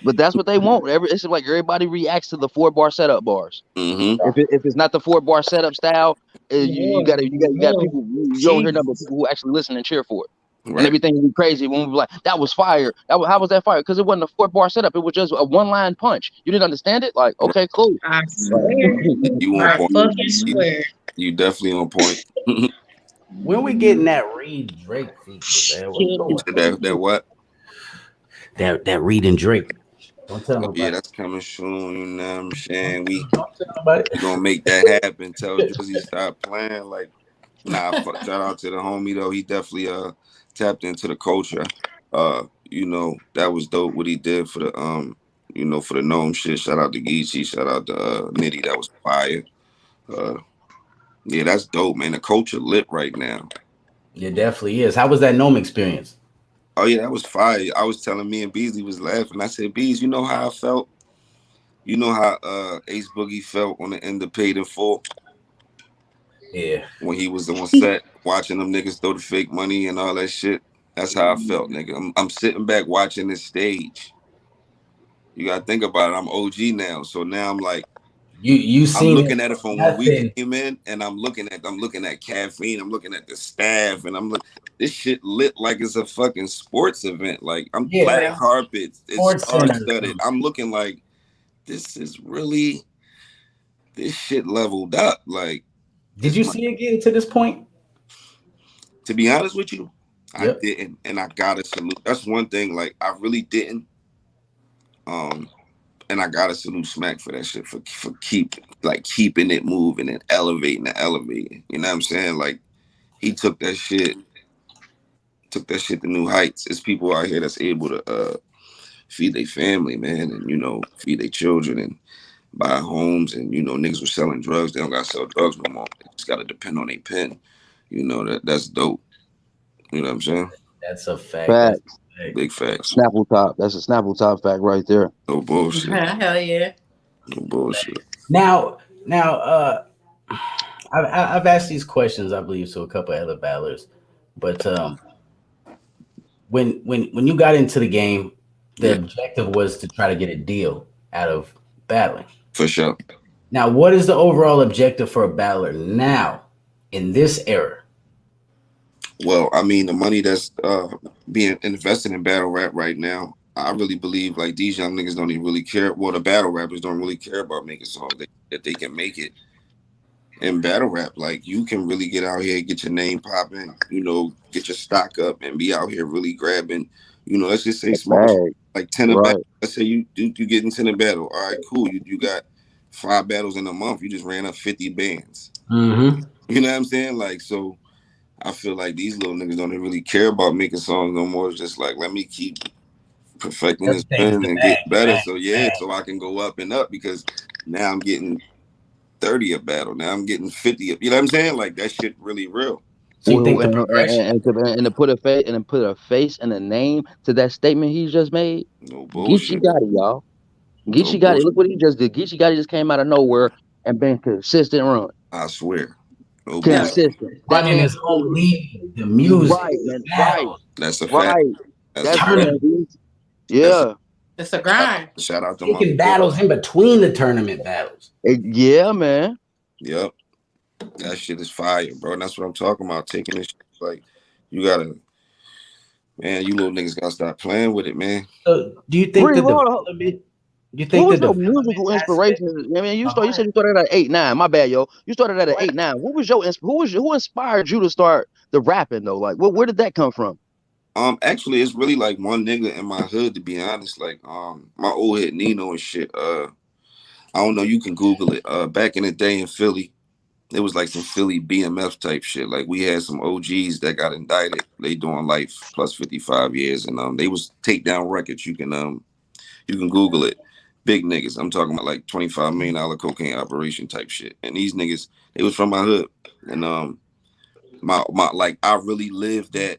but that's what they want. It's like everybody reacts to the 4-bar setup bars. Mm-hmm. If it's not the 4-bar setup style, you got people. You don't hear number of people who actually listen and cheer for it. Right. And everything would be crazy when we be like, that was fire. How was that fire? Because it wasn't a 4-bar setup. It was just a 1-line punch. You didn't understand it? Like, okay, cool. I swear. You on point. Fucking swear. You definitely on point. When we getting that Reed Drake feature, man? That what? That Reed and Drake. Don't tell nobody. Yeah, that's coming soon. You know what I'm saying? We gonna make that happen. Tell Juelze stop playing. Like, nah. Shout out to the homie though. He definitely tapped into the culture. That was dope what he did for the for the Gnome shit. Shout out to Geechee. Shout out to Nitty. That was fire. Yeah, that's dope, man. The culture lit right now. It definitely is. How was that Gnome experience? Oh yeah, that was fire. I was telling me and Beasley was laughing. I said, Bees, you know how I felt? You know how Ace Boogie felt on the end of Paid in Full? Yeah. When he was on set watching them niggas throw the fake money and all that shit. That's how I felt, nigga. I'm sitting back watching this stage. You gotta think about it. I'm OG now. So now I'm like, I'm looking at it from when we came in, and I'm looking at caffeine, I'm looking at the staff, and this shit lit like it's a fucking sports event. Like I'm black carpets, it's star-studded. I'm looking like this shit leveled up. Like, did you see it getting to this point? To be honest with you, I didn't, and I gotta salute. That's one thing. Like I really didn't. And I gotta salute Smack for that shit, for keeping it moving and elevating. You know what I'm saying? Like he took that shit to new heights. There's people out here that's able to feed their family, man, and feed their children and buy homes, and niggas were selling drugs. They don't gotta sell drugs no more. They just gotta depend on their pen. That's dope. You know what I'm saying? That's a fact. Big facts. Snapple top. That's a Snapple top fact right there. No bullshit. Hell yeah. No bullshit. Now, I've asked these questions, I believe, to a couple of other battlers, but when you got into the game, the objective was to try to get a deal out of battling. For sure. Now, what is the overall objective for a battler now in this era? Well, I mean, the money that's being invested in battle rap right now, I really believe like these young niggas don't even really care. Well, the battle rappers don't really care about making songs that they can make it in battle rap. Like you can really get out here, get your name popping, you know, get your stock up, and be out here really grabbing. You know, let's just say small, like 10 a battle. Let's say you get into the battle. All right, cool. You got 5 battles in a month. You just ran up 50 bands. Mm-hmm. You know what I'm saying? Like so. I feel like these little niggas don't even really care about making songs no more. It's just like, let me keep perfecting this pen and get better. So so I can go up and up because now I'm getting 30 a battle. Now I'm getting 50. You know what I'm saying? Like that shit really real. So you think the progression and to put a face and a name to that statement he just made? No bullshit. Geechee got it, y'all. Geechee got it. Look what he just did. Geechee got it just came out of nowhere and been consistent run. I swear. No consistent. That man is whole league, the music. Right, man. Right. That's a fact. Right. That's tournament. Yeah. It's a grind. Shout out to taking battles in between the tournament battles. Yeah, man. Yep. That shit is fire, bro. And that's what I'm talking about. Taking this shit, like you gotta, man, you little niggas gotta stop playing with it, man. So do you think the development? Do you think what was your musical inspiration? I mean, you said you started at 8-9. My bad, yo. You started at 8-9. What was your who inspired you to start the rapping though? Like, where did that come from? Actually, it's really like one nigga in my hood, to be honest. Like, my old head Nino and shit. I don't know. You can Google it. Back in the day in Philly, it was like some Philly BMF type shit. Like we had some OGs that got indicted. They doing life plus 55 years, and they was takedown records. You can Google it. Big niggas. I'm talking about like $25 million cocaine operation type shit. And these niggas, they was from my hood. And my like I really lived that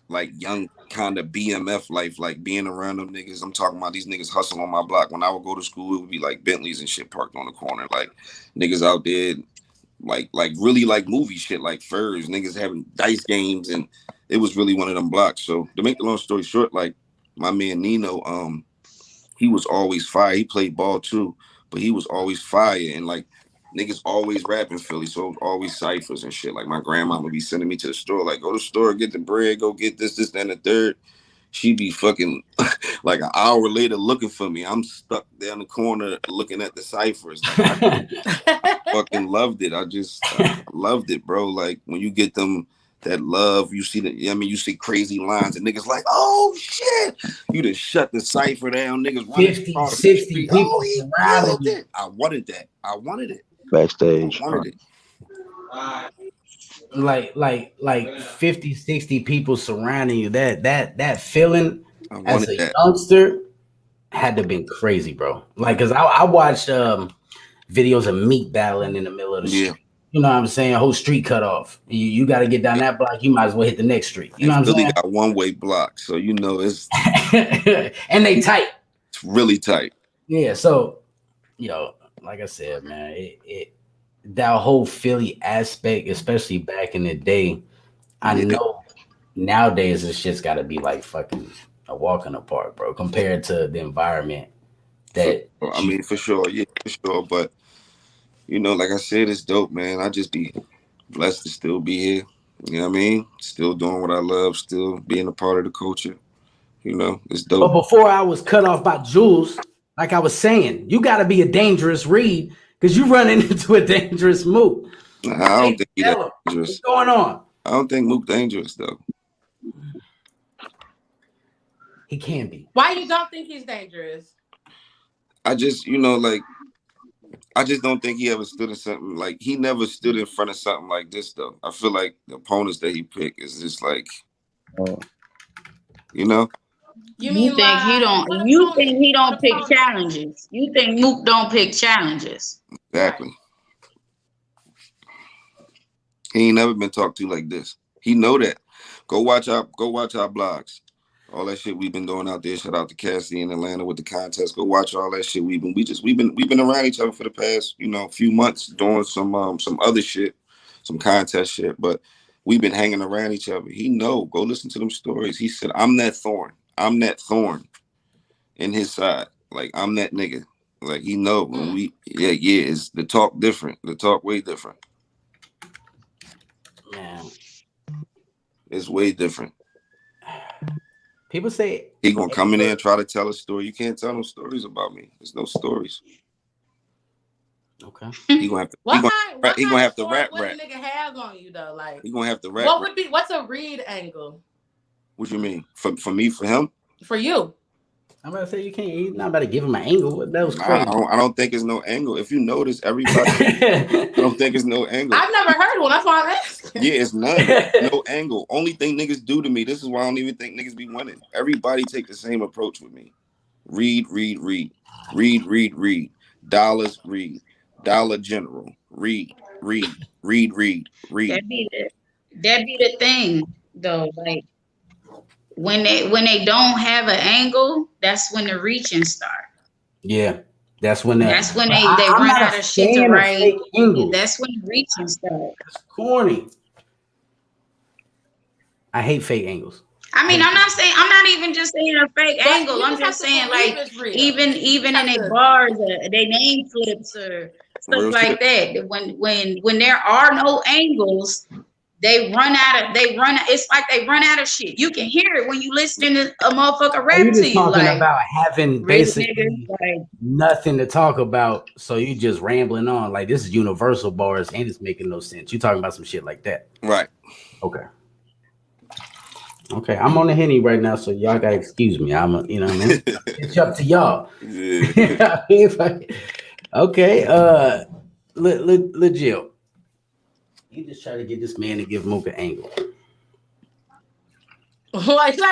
like young kind of BMF life, like being around them niggas. I'm talking about these niggas hustle on my block. When I would go to school, it would be like Bentleys and shit parked on the corner. Like niggas out there, like really like movie shit, like furs, niggas having dice games, and it was really one of them blocks. So to make the long story short, like my man Nino, he was always fire. He played ball too, but he was always fire. And like niggas always rapping Philly, so it was always ciphers and shit. Like my grandma would be sending me to the store, like go to the store, get the bread, go get this, and the third. She'd be fucking like an hour later looking for me. I'm stuck down the corner looking at the ciphers. Like, I fucking loved it. I loved it, bro. Like when you get them that love, you see you see crazy lines and niggas like, oh shit, you just shut the cipher down, niggas 50, 60 people. Oh, he killed it. I wanted that. I wanted it. Backstage. I wanted it. Like 50, 60 people surrounding you. That feeling as a youngster had to have been crazy, bro. Like, cause I watched videos of Meek battling in the middle of the street. You know what I'm saying? A whole street cut off. You got to get down that block. You might as well hit the next street. You know what I'm saying? Got one-way block, so you know it's and they tight. It's really tight. Yeah. So, like I said, man, that whole Philly aspect, especially back in the day, I know nowadays this shit's got to be like fucking a walk in the park, bro, compared to the environment that. For sure, yeah, for sure, but. Like I said, it's dope, man. I just be blessed to still be here. You know what I mean? Still doing what I love, still being a part of the culture. It's dope. But before I was cut off by Juelze, like I was saying, you got to be a dangerous Reed because you running into a dangerous Mook. I don't think he's that dangerous. What's going on? I don't think Mook dangerous, though. He can be. Why you don't think he's dangerous? I just, I just don't think he ever stood in something like he never stood in front of something like this though. I feel like the opponents that he picked is just like, You think he don't? You think he don't pick challenges? You think Mook don't pick challenges? Exactly. He ain't never been talked to like this. He know that. Go watch our blogs. All that shit we've been doing out there. Shout out to Cassie in Atlanta with the contest. Go watch all that shit. We've been around each other for the past, few months doing some other shit, some contest shit. But we've been hanging around each other. He know. Go listen to them stories. He said, I'm that thorn. I'm that thorn in his side. Like, I'm that nigga. Like, he know when it's the talk different. The talk way different. Man. It's way different. People say he gonna come in there and try to tell a story. You can't tell no stories about me. There's no stories. Okay. He gonna have to. He gonna have to rap. What the nigga has on you though? Like he gonna have to rap. What's a Reed angle? What you mean? For me? For him? For you? I'm about to say you're not about to give him an angle. That was crazy. I don't think it's no angle. If you notice, everybody, I don't think it's no angle. I've never heard one. That's why I'm asking. Yeah, it's none. No angle. Only thing niggas do to me. This is why I don't even think niggas be winning. Everybody take the same approach with me. Reed. Dollaz, Reed. Dollar General. Reed. That be the thing though. Like when they don't have an angle, that's when the reaching start. Yeah, that's when they run out of shit to write. That's when the reaching start. It's corny. I hate fake angles. I mean, I'm not even just saying a fake angle. I'm just saying like even in their bars, they name flips or stuff like that. When there are no angles, it's like they run out of shit. You can hear it when you listen to a motherfucker rap to you. Talking about having basically nothing to talk about, so you just rambling on. Like, this is universal bars and it's making no sense. You talking about some shit like that. Right. Okay, I'm on the Henny right now, so y'all gotta excuse me. I'm you know what I mean? It's up to y'all. Yeah. Okay, legit. You just try to get this man to give Mook an angle. Like, no,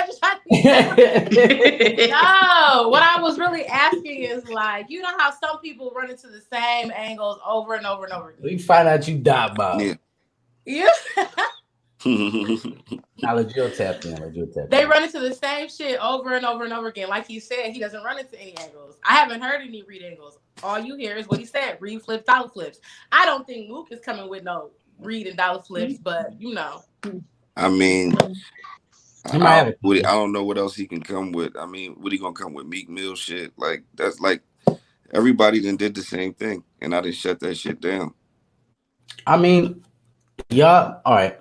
what I was really asking is like, you know how some people run into the same angles over and over and over again. We find out you die, Bob. Yeah. Now legit tap in. They run into the same shit over and over and over again. Like he said, he doesn't run into any angles. I haven't heard any Reed angles. All you hear is what he said: Reed flips, dollar flips. I don't think Mook is coming with no Reed and dollar flips, but you know. I mean, I don't know what else he can come with. I mean, what he gonna come with? Meek Mill shit? Like, that's like everybody then did the same thing, and I didn't shut that shit down. I mean, all right.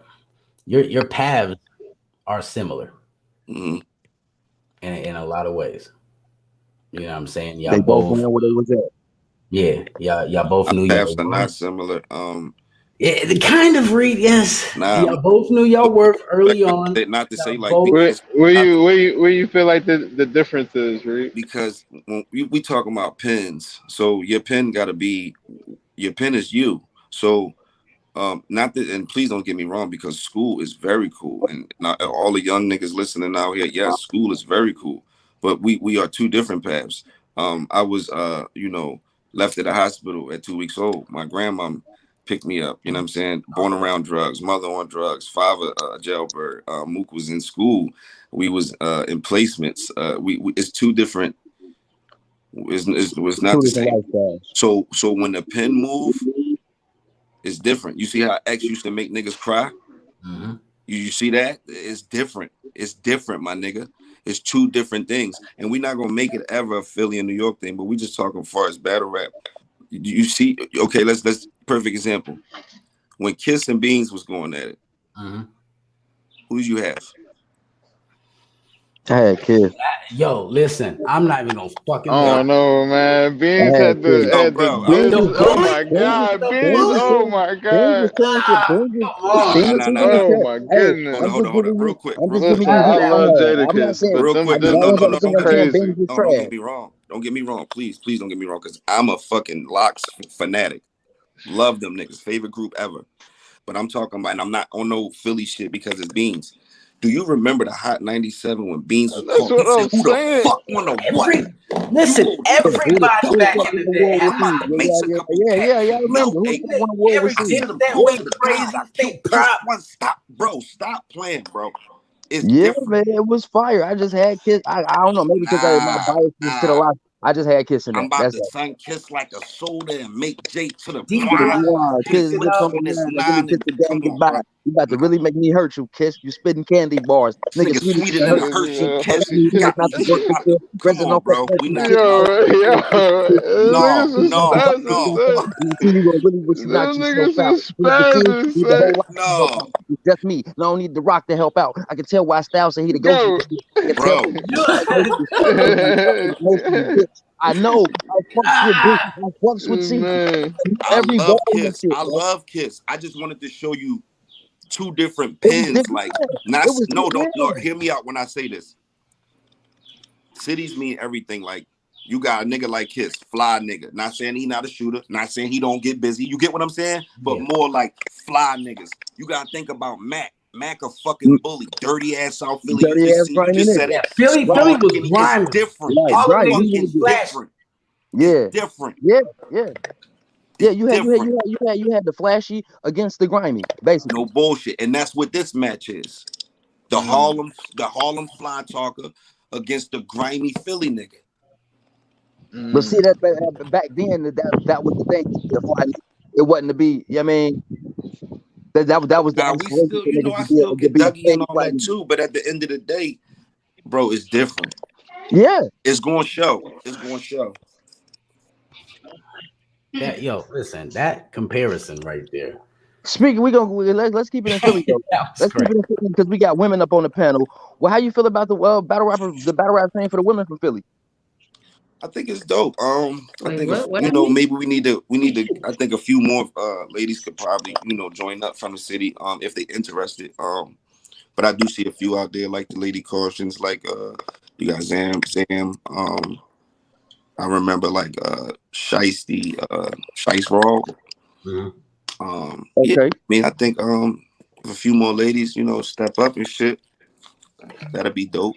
Your paths are similar in a lot of ways. You know what I'm saying? Y'all both know what it was at. Yeah, y'all both knew y'all paths are not similar. Yeah, the kind of Reed, yes. Nah, y'all both knew y'all worth early on. Not to say like where you feel like the difference is, Reed? Because when we talking about pens, so your pen is you. So not that, and please don't get me wrong, because school is very cool, and all the young niggas listening out here, yes, school is very cool, but we are two different paths. I was left at the hospital at 2 weeks old. My grandma picked me up, you know what I'm saying? Born around drugs, mother on drugs, father jailbird. Mook was in school. We was in placements. It's two different. It's not the same. So when the pen move, it's different. You see how X used to make niggas cry? Mm-hmm. You see that? It's different. It's different, my nigga. It's two different things. And we're not going to make it ever a Philly and New York thing, but we just talking as far as battle rap. You see, okay, let's perfect example. When Kiss and Beans was going at it, who did you have? I had Kiss. Yo, listen, I'm not even gonna fucking. Oh no, man! Beans had the oh my god, Beans! Oh my god! Oh my goodness! Hold on, real quick. Listen, I love Jadakiss. Real quick, don't get me wrong. Don't get me wrong, please don't get me wrong, because I'm a fucking Locks fanatic. Love them niggas, favorite group ever. But I'm talking about, and I'm not on no Philly shit because it's Beans. Do you remember the Hot 97 when Beans was That's what I'm saying. Who the fuck wanna what? Listen, everybody back in the day. I'm about to make a couple. Yeah, I remember. Every dip that went crazy. One stop, bro. Stop playing, bro. It's Yeah, different. man, it was fire. I just had Kiss. I don't know, maybe because my bias to the life. I just had Kiss in that. I'm about That's to sign Kiss like a soda and make J to the Kiss lips on the line and really kiss the gang come on, goodbye. bro. You about to really make me hurt you, Kiss. You spitting candy bars. This Nigga, nigga sweeter than a Hershey Kiss. Not Got me to work shit with out. you. Come Resin on, on bro. We not. Niggas is No. You gonna really what you knock yourself niggas out. is spazzing, Need the whole rock to help No, out. It's just me. No, I don't need the rock to help out. I can tell why Styles say he the ghost. Go. I can tell. bro. I know. I fucks with this. I fucks with C. Man. I Every love ball in Kiss. shit, I bro. love Kiss. I just wanted to show you two different It was pins. different. Like, not It was no, don't different. hear me out when I say this. Cities mean everything. Like, you got a nigga like Kiss, fly nigga. Not saying he not a shooter. Not saying he don't get busy. You get what I'm saying? But more like fly niggas. You gotta think about Mac. Mac a fucking bully, dirty ass South Philly. Dirty ass You just said it. Philly was grimy. It's different. Right, It's right. fucking different. Yeah, It's different. yeah. Yeah, you had the flashy against the grimy, basically. No bullshit, and that's what this match is. The Harlem fly talker against the grimy Philly nigga. But see that back then that was the thing. It wasn't to be. You know what I mean, that was the. Now we still, I still get Dougie and all that too. But at the end of the day, bro, it's different. Yeah, it's going to show. It's going to show. That listen, that comparison right there. Speaking, let's keep it in Philly though. Let's keep it in Philly because we got women up on the panel. Well, how you feel about the battle rap thing for the women from Philly? I think it's dope. I think maybe we need to. I think a few more ladies could probably join up from the city if they interested. But I do see a few out there like the Lady Cautions, like you got Zam. I remember like Shiesty, Shice Raw. Okay. I mean, I think if a few more ladies, step up and shit, that'd be dope.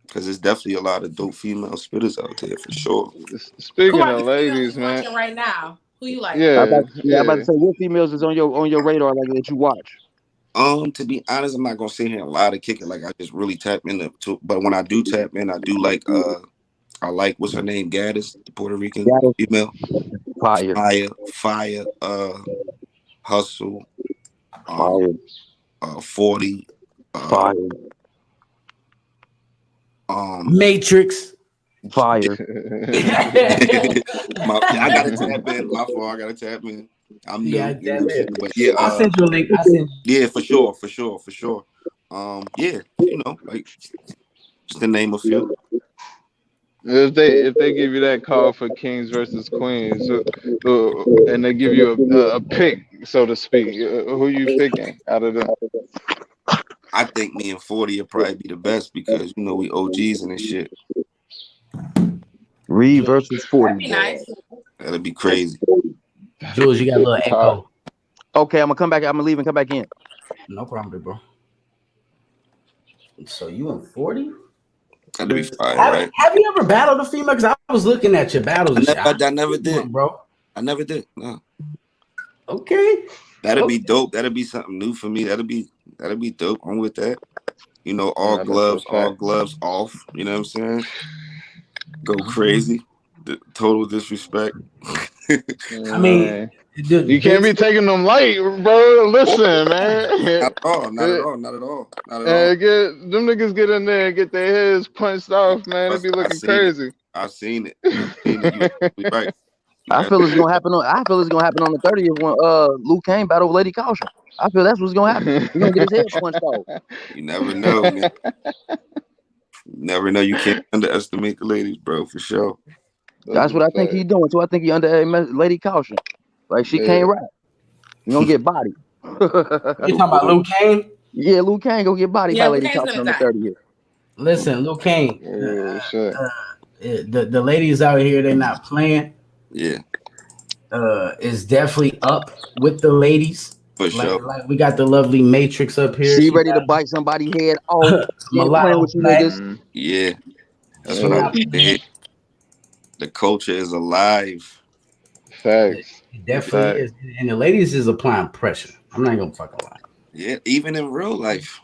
Because there's definitely a lot of dope female spitters out there for sure. Speaking of ladies, man, right now, who you like? I'm about to say, what females is on your radar like that you watch? To be honest, I'm not gonna sit here and lie to kick it. Like I just really tap into, but when I do tap in, I do like I like what's her name, Gaddis, the Puerto Rican female. Fire, Hustle, 40, Fire. Matrix. Fire. I gotta tap in. My fault. I gotta tap in. I'm new. But yeah, I'll send you a link. Yeah, for sure. Yeah, like just the name of few. If they give you that call for Kings versus Queens, and they give you a pick, so to speak, who you picking out of them? I think me and 40 will probably be the best because we OGs and this shit. Reed versus 40. That'd be nice. That'd be crazy. Jules, you got a little echo. Okay, I'm gonna come back. I'm gonna leave and come back in. No problem, bro. So you and 40? That'd be fine, right? Have you ever battled a female? Because I was looking at your battles. I never did, bro. I never did. No. Okay. That'd be dope. That'd be something new for me. That'd be dope. I'm with that. All gloves off. You know what I'm saying? Go crazy. Total disrespect. I mean, you can't be taking them light, bro. Listen, man. Not at all. Them niggas get in there and get their heads punched off, man. They be looking crazy. I've seen it. You're right. I feel it's gonna happen on the 30th when Luke Kane battle Lady Caution. I feel that's what's gonna happen. He's gonna get his head punched off. You never know, man. Never know. You can't underestimate the ladies, bro, for sure. That's what I think he's doing. So I think he underestimated Lady Caution. Like she can't rap. You gonna get bodied. You talking about Luke Kane? Yeah, Luke Kane gonna get bodied by Lady Caution on the 30th. Listen, Luke Kane. The ladies out here, they're not playing. Yeah. Is definitely up with the ladies. For sure. Like we got the lovely Matrix up here. She ready to bite somebody's head off. Mulatto Black. Yeah. That's what I did. The culture is alive. Facts. It definitely is. And the ladies is applying pressure. I'm not gonna fucking lie. Yeah, even in real life.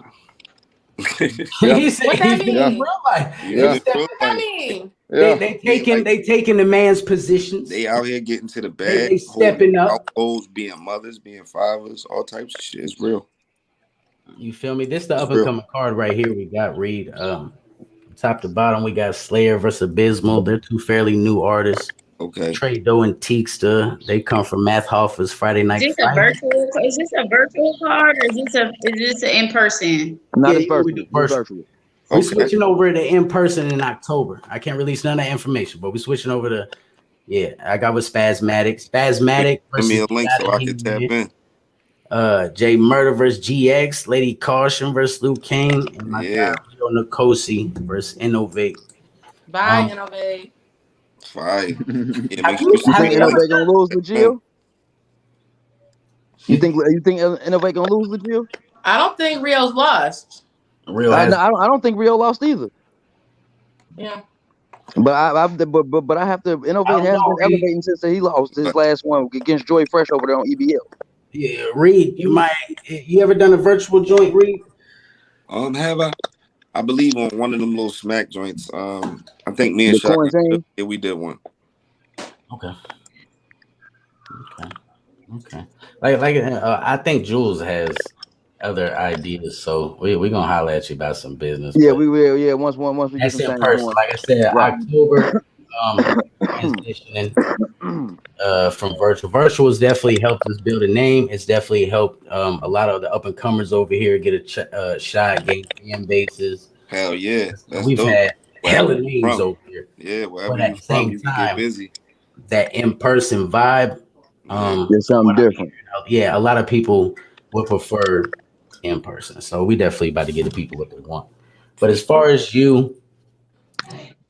He said, What that he's mean? real life. Yeah. What that mean? They taking the man's positions. They out here getting to the bag. They stepping up. Households, being mothers, being fathers, all types of shit. It's real. You feel me? This is the up and coming card right here. We got Reed. Top to bottom, we got Slayer versus Abysmal. They're two fairly new artists. Okay. Trey Doe and Teekster. They come from Math Hoffa's Friday Night. Is this a virtual card or is this an in person? Not in person. Virtual. We're switching over to in person in October. I can't release none of that information, but we're switching over to I got with Spasmatic. Spasmatic versus Give me a link so I can tap in. J Murder versus GX, Lady Caution versus Luke Kane, and my guy Rio Nkosi versus Innovate. Bye, Innovate. Fine. Yeah, make sure you think Innovate gonna lose with Jill? You think Innovate gonna lose with Jill? I don't think Rio's lost. I don't think Rio lost either. Yeah. But I have to Innovate has been elevating since he lost his last one against Joy Fresh over there on EBL. Yeah, Reed, you ever done a virtual joint, Reed? Have I? I believe on one of them little smack joints. I think me and Shaq, we did one. Okay. I think Jules has other ideas, so we're gonna holler at you about some business. Yeah, we will. Yeah, once we get some person. Like I said, right. October transitioning from virtual. Virtual has definitely helped us build a name. It's definitely helped a lot of the up and comers over here get a shot, gain fan bases. Hell yeah, we've had hella names over here. Yeah, well, at the same time, get busy. That in person vibe. It's something different. Yeah, a lot of people would prefer in person, so we definitely about to get the people what they want. But as far as you,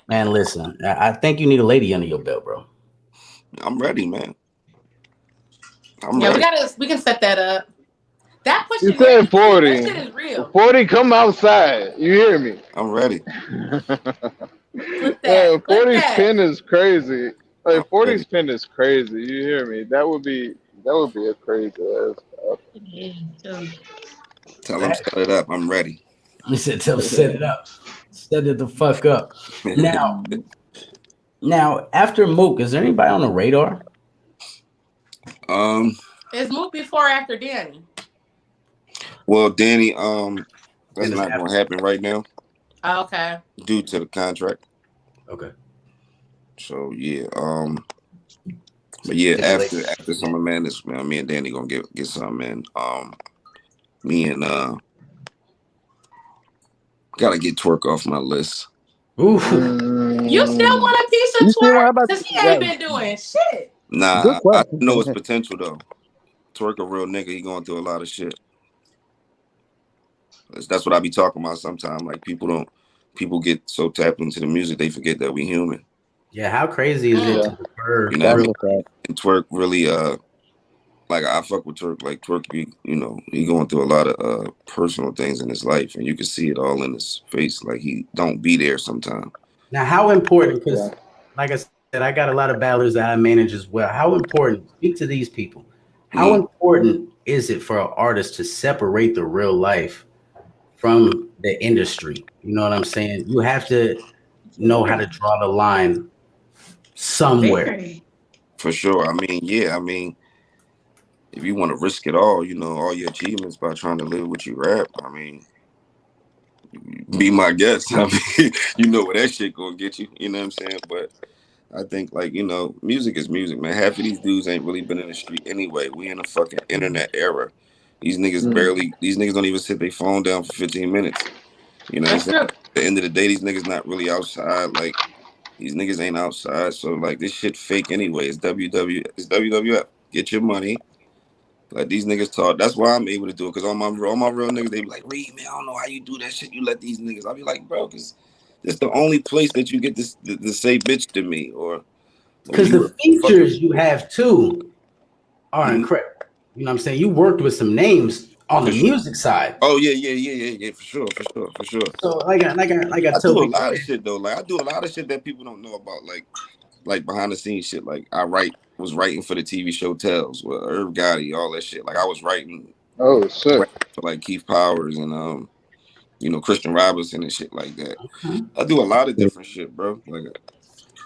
man, listen, I think you need a lady under your belt, bro. I'm ready, man. Ready. We can set that up. That push you said 40. That shit is real. 40, come outside. You hear me? I'm ready. 40's pin is crazy. Like 40's pin is crazy. You hear me? That would be a crazy ass stuff. Tell them set it up. I'm ready. He said, "Tell them set it up. Set it the fuck up." Now after Mook, is there anybody on the radar? Is Mook before or after Danny? Well, Danny, that's not gonna happen right now. Oh, okay. Due to the contract. Okay. So yeah, but yeah, after Summer Madness, man, me and Danny gonna get some, man. Me and gotta get Twerk off my list. Ooh. You still want a piece of Twerk? Because he ain't been doing shit. Nah, I know his potential though. Twerk a real nigga. He going through a lot of shit. That's what I be talking about sometimes. Like people get so tapped into the music they forget that we human. Yeah, how crazy is it to prefer? You know what I mean? And Twerk really like I fuck with Twerk. Like Twerk be, he going through a lot of personal things in his life, and you can see it all in his face. Like he don't be there sometimes. Now, how important? Because, like I said, I got a lot of battlers that I manage as well. How important? Speak to these people. How important is it for an artist to separate the real life from the industry? You know what I'm saying? You have to know how to draw the line somewhere. For sure. I mean, if you want to risk it all, all your achievements by trying to live what you rap, I mean, be my guest. I mean, you know where that shit gonna get you. You know what I'm saying? But I think, like, music is music, man. Half of these dudes ain't really been in the street anyway. We in a fucking internet era. These niggas these niggas don't even sit their phone down for 15 minutes. You know what I'm saying? At the end of the day, these niggas not really outside. Like, these niggas ain't outside. So, like, this shit fake anyway. It's WWF. Get your money. Like, these niggas talk. That's why I'm able to do it. Because all my real niggas, they be like, Reed, man, I don't know how you do that shit. You let these niggas. I'll be like, bro, because it's the only place that you get to say bitch to me. Or because the features you have, too, are incredible. You know what I'm saying? You worked with some names on the music side. Oh, yeah, for sure. So, like I do a lot of shit, though. Like, I do a lot of shit that people don't know about, like behind the scenes shit. Like, I was writing for the TV show Tales with Irv Gotti, all that shit. Like, I was writing. Oh shit. For like Keith Powers and you know, Christian Robinson and shit like that. Okay. I do a lot of different shit, bro. Like,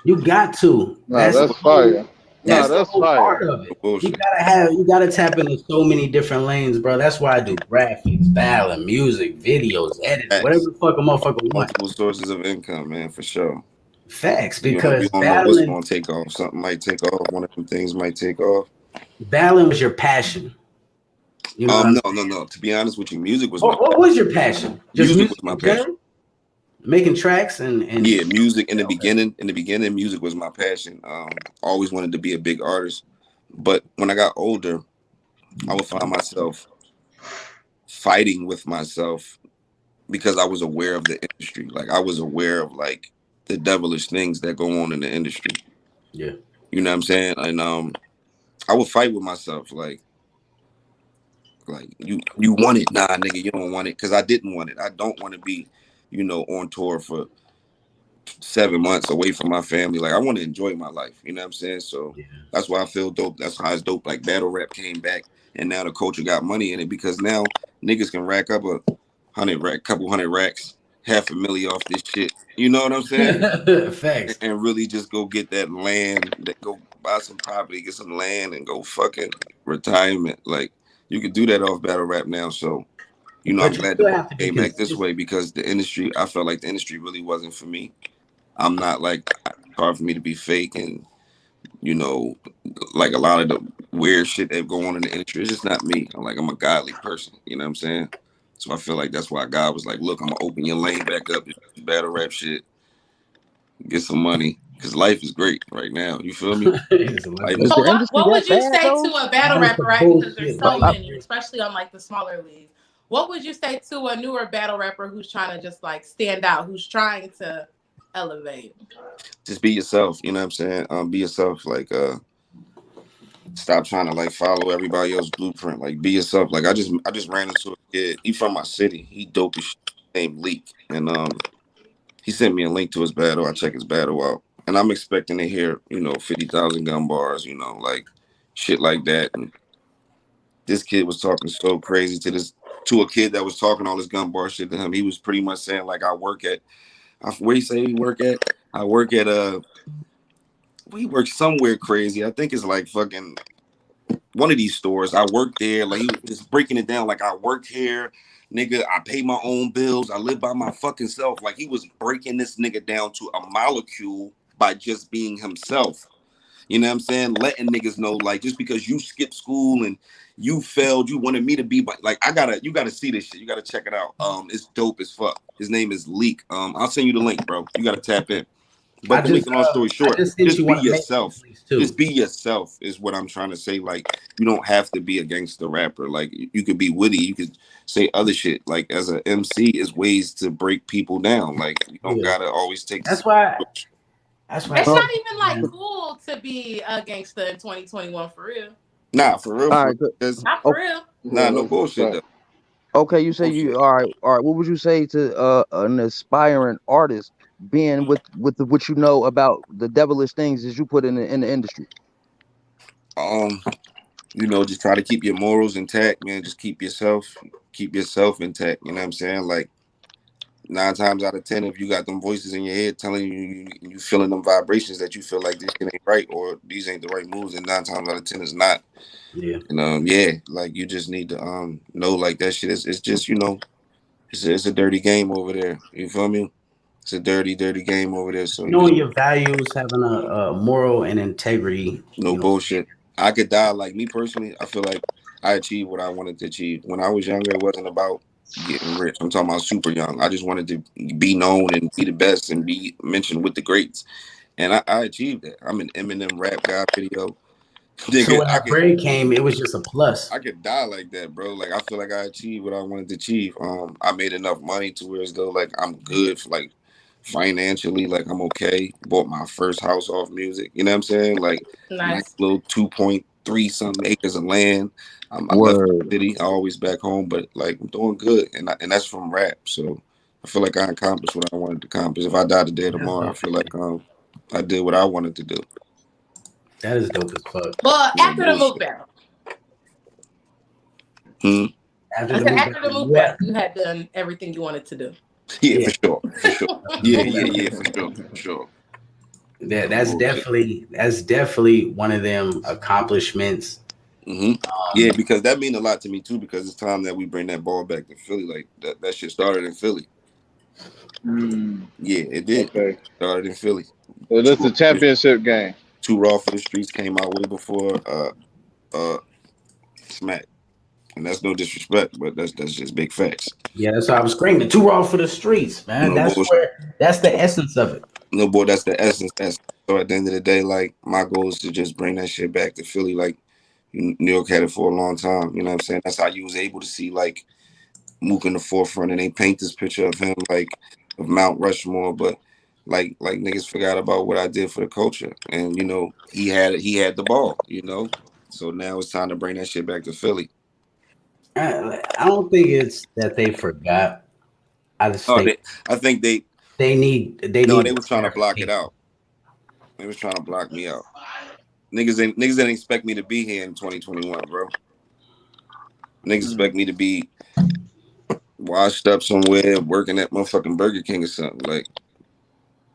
you got to. Nah, that's fire. That's the whole part of it. Bullshit. You gotta tap into so many different lanes, bro. That's why I do graphics, battling, music, videos, editing, whatever the fuck a motherfucker wants. Multiple sources of income, man, for sure. Facts, because you don't know what's gonna take off. Something might take off. One of them things might take off. Battling was your passion. You know no. To be honest with you, music was. What was your passion? Just music was my passion. Making tracks and yeah, music in the beginning. In the beginning, music was my passion. Always wanted to be a big artist, but when I got older, I would find myself fighting with myself because I was aware of the industry. Like I was aware of like the devilish things that go on in the industry. Yeah, you know what I'm saying. And I would fight with myself like you want it, nah, nigga, you don't want it, because I didn't want it. I don't want to be, you know, on tour for 7 months away from my family. Like I want to enjoy my life, you know what I'm saying? So that's why I feel dope. That's how it's dope. Like battle rap came back, and now the culture got money in it because now niggas can rack up a couple hundred racks, $500,000 off this shit. You know what I'm saying? Facts. And really just go get that land, that go buy some property, get some land, and go fucking retirement. Like you can do that off battle rap now. So, you know, I'm glad to came back this way because the industry, I felt like the industry really wasn't for me. I'm not like, it's hard for me to be fake and, you know, like a lot of the weird shit that go on in the industry. It's just not me. I'm a godly person. You know what I'm saying? So I feel like that's why God was like, look, I'm going to open your lane back up. Battle rap shit. Get some money. Because life is great right now. You feel me? So what would you say to a battle rapper, right? Because there's so many, especially on like the smaller leagues. What would you say to a newer battle rapper who's trying to just like stand out, who's trying to elevate? Just be yourself. You know what I'm saying? Be yourself. Like, stop trying to like follow everybody else's blueprint. Like, be yourself. Like, I just ran into a kid. He from my city. He dope as shit, named Leak, and he sent me a link to his battle. I check his battle out. And I'm expecting to hear, you know, 50,000 gun bars, you know, like shit like that. And this kid was talking so crazy to a kid that was talking all this gun bar shit to him. He was pretty much saying like, where you say he work at? I work at we work somewhere crazy. I think it's like fucking one of these stores. I work there. Like he was just breaking it down. Like I work here. Nigga, I pay my own bills. I live by my fucking self. Like he was breaking this nigga down to a molecule by just being himself. You know what I'm saying? Letting niggas know, like, just because you skipped school and you failed, you wanted me to be, like, you gotta see this shit. You gotta check it out. It's dope as fuck. His name is Leak. I'll send you the link, bro. You gotta tap in. But to make a long story short, just be yourself. Just be yourself is what I'm trying to say. Like, you don't have to be a gangster rapper. Like, you could be witty. You could say other shit. Like, as an MC, is ways to break people down. Like, you don't gotta always take. That's why. It's not even like cool to be a gangster in 2021 for real. Nah, for real. All right, not for real. Nah, no bullshit. Okay, you say you all right. What would you say to an aspiring artist being with what you know about the devilish things that you put in the industry? You know, just try to keep your morals intact, man. Just keep yourself intact. You know what I'm saying? Like 9 times out of 10, if you got them voices in your head telling you feeling them vibrations that you feel like this shit ain't right or these ain't the right moves, and 9 times out of 10 it's not. Yeah. And like you just need to know like that shit is, it's just, you know, it's a dirty game over there. You feel me? It's a dirty game over there. So knowing your values, having a moral and integrity. No bullshit. I could die. Like me personally, I feel like I achieved what I wanted to achieve. When I was younger, it wasn't about getting rich. I'm talking about super young. I just wanted to be known and be the best and be mentioned with the greats. And I achieved that. I'm an Eminem rap guy video. Nigga, so when that break came, it was just a plus. I could die like that, bro. Like I feel like I achieved what I wanted to achieve. I made enough money to where as though like I'm good for like financially, like I'm okay. Bought my first house off music. You know what I'm saying? Like nice little 2.3 something acres of land. I left the city. I always back home, but like I'm doing good, and that's from rap. So I feel like I accomplished what I wanted to accomplish. If I die today tomorrow, I feel like I did what I wanted to do. That is dope as fuck. But after the Mook battle, After after the Mook rap, you had done everything you wanted to do. Yeah, for sure. Yeah, for sure. That's definitely one of them accomplishments. Yeah, because that means a lot to me too. Because it's time that we bring that ball back to Philly. Like that shit started in Philly. Yeah, it did. Okay. Started in Philly. So that's the championship game. Too Raw for the Streets came out way before Smack. And that's no disrespect, but that's just big facts. Yeah, that's why I was screaming. Too Raw for the Streets, man. That's the essence of it. No, boy, that's the essence. So at the end of the day, like, my goal is to just bring that shit back to Philly. Like, New York had it for a long time. You know what I'm saying? That's how you was able to see, like, Mook in the forefront, and they paint this picture of him, like, of Mount Rushmore, but like niggas forgot about what I did for the culture. And, you know, he had the ball, you know? So now it's time to bring that shit back to Philly. I don't think it's that they forgot. I think they were trying to block it out. They was trying to block me out. Niggas didn't expect me to be here in 2021, bro. Niggas expect me to be washed up somewhere working at motherfucking Burger King or something. Like,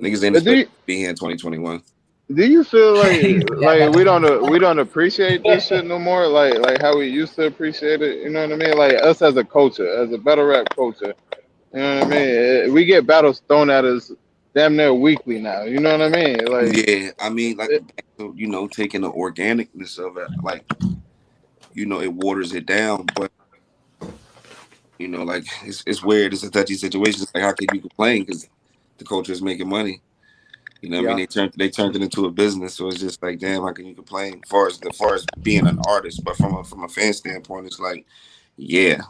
niggas ain't expect me to be here in 2021. Do you feel like we don't appreciate this shit no more? Like how we used to appreciate it, you know what I mean? Like us as a culture, as a battle rap culture, you know what I mean? We get battles thrown at us damn near weekly now, you know what I mean? Like, yeah, I mean, like, you know, taking the organicness of it, like, you know, it waters it down, but you know, like, it's weird. It's a touchy situation. It's like, how can you complain? Because the culture is making money. You know what I mean? They turned it into a business, so it's just like, damn, how can you complain? As far as being an artist, but from a fan standpoint, it's like, yeah,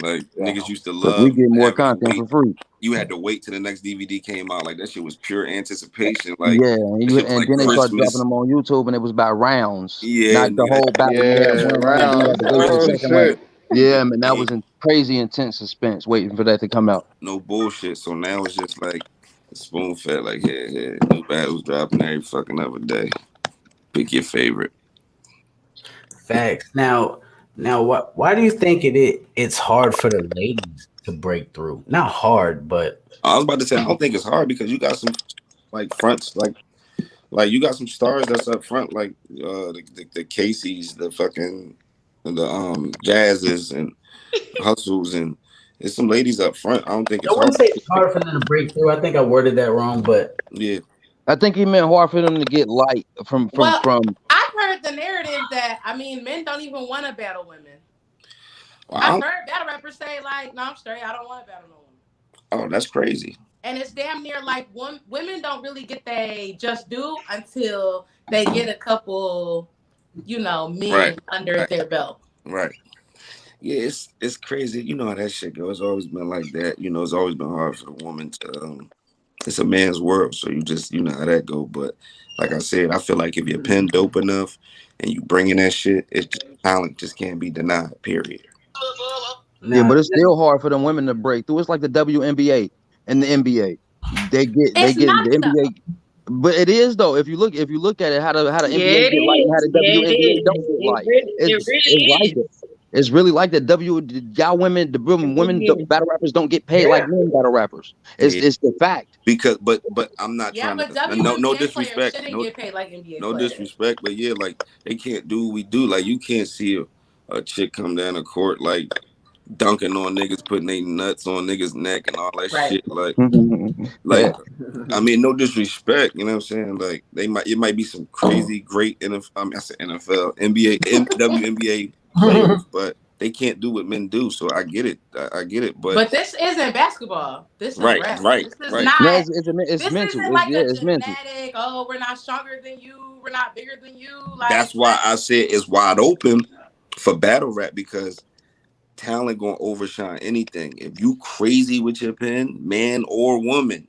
like niggas used to love. We get more content for free. You had to wait till the next DVD came out. Like, that shit was pure anticipation. Like, yeah, and then they started dropping them on YouTube, and it was about rounds. Yeah, not the whole battle. Rounds. Yeah, man, that was crazy intense suspense waiting for that to come out. No bullshit. So now it's just like spoon fed. Like, yeah, new battles dropping every fucking other day. Pick your favorite. Facts. Now, why do you think it's hard for the ladies to break through? Not hard, but I was about to say, I don't think it's hard because you got some like fronts, like you got some stars that's up front, like the Casey's, the fucking the Jazzes and Hustles, and there's some ladies up front. I don't think it's hard. I wouldn't say it's hard for them to break through. I think I worded that wrong, but yeah. I think he meant hard for them to get light from. I've heard the narrative that, I mean, men don't even want to battle women. Well, I've heard battle rappers say, like, no, I'm straight, I don't want to battle no women. Oh, that's crazy. And it's damn near like women don't really get they just do until they get a couple, you know, men under their belt. Right. Yeah, it's crazy. You know how that shit goes. It's always been like that. You know, it's always been hard for the woman to it's a man's world, so you know how that go. But like I said, I feel like if you're pen dope enough and you bringing that shit, it's just, talent just can't be denied. Period. Yeah, but it's still hard for them women to break through. It's like the WNBA and the NBA. They get the NBA, but it is though. If you look at it, how the NBA get light and how the WNBA don't get light. It's like it. It's really like that. Y'all women, the women battle rappers don't get paid like men battle rappers. It's the fact. Because, but I'm not trying but to. No disrespect. Get paid like NBA no disrespect, but yeah, like they can't do what we do. Like you can't see a chick come down the court like dunking on niggas, putting their nuts on niggas' neck and all that shit. Like, I mean, no disrespect. You know what I'm saying? Like it might be some crazy great NFL, NBA, WNBA players, but they can't do what men do. So I get it. I get it. But this isn't basketball. This is right. This is not. No, it's mental. Isn't like it's mental. Oh, we're not stronger than you. We're not bigger than you. Like, that's why I said it's wide open for battle rap, because talent gonna overshine anything. If you crazy with your pen, man or woman,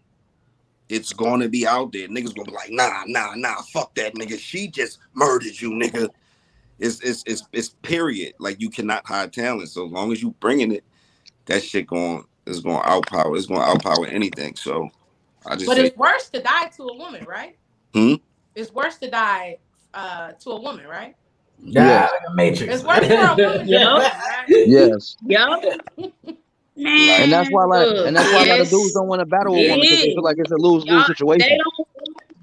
it's gonna be out there. Niggas gonna be like, nah, fuck that nigga. She just murdered you, nigga. It's period. Like, you cannot hide talent. So as long as you bringing it, that shit is gonna outpower. It's gonna outpower anything. So I just. But it's worse to die to a woman, right? It's worse to die to a woman, right? Yeah, like a Matrix. It's worse for a woman. Yes. Man, and that's why, like, look, and that's why a lot of dudes don't want to battle a woman because they feel like it's a lose-lose situation.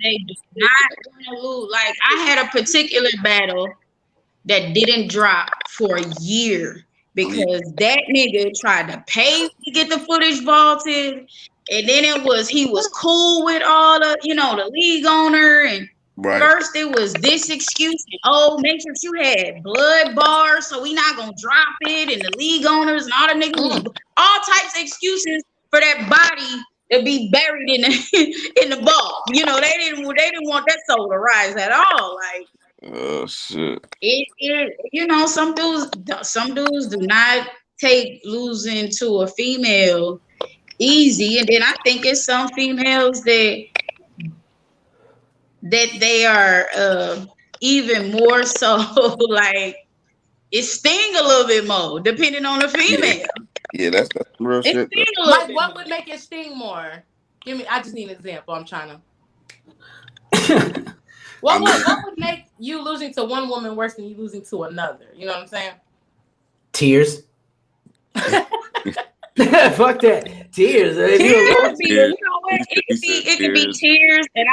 They do not want to lose. Like, I had a particular battle that didn't drop for a year because that nigga tried to pay to get the footage vaulted, and then he was cool with all the, the league owner, and first it was this excuse, and Matrix, you had blood bars, so we not gonna drop it, and the league owners and all the niggas, all types of excuses for that body to be buried in the vault. They didn't want that soul to rise at all. Like, oh shit. Some dudes do not take losing to a female easy, and then I think it's some females that they are even more so like it sting a little bit more depending on the female. Yeah, that's real shit. Like, what would make it sting more? Give me. I just need an example. I'm trying to. What would make you losing to one woman worse than you losing to another? You know what I'm saying? Tears. Fuck that. Tears. You know what? It could be tears, and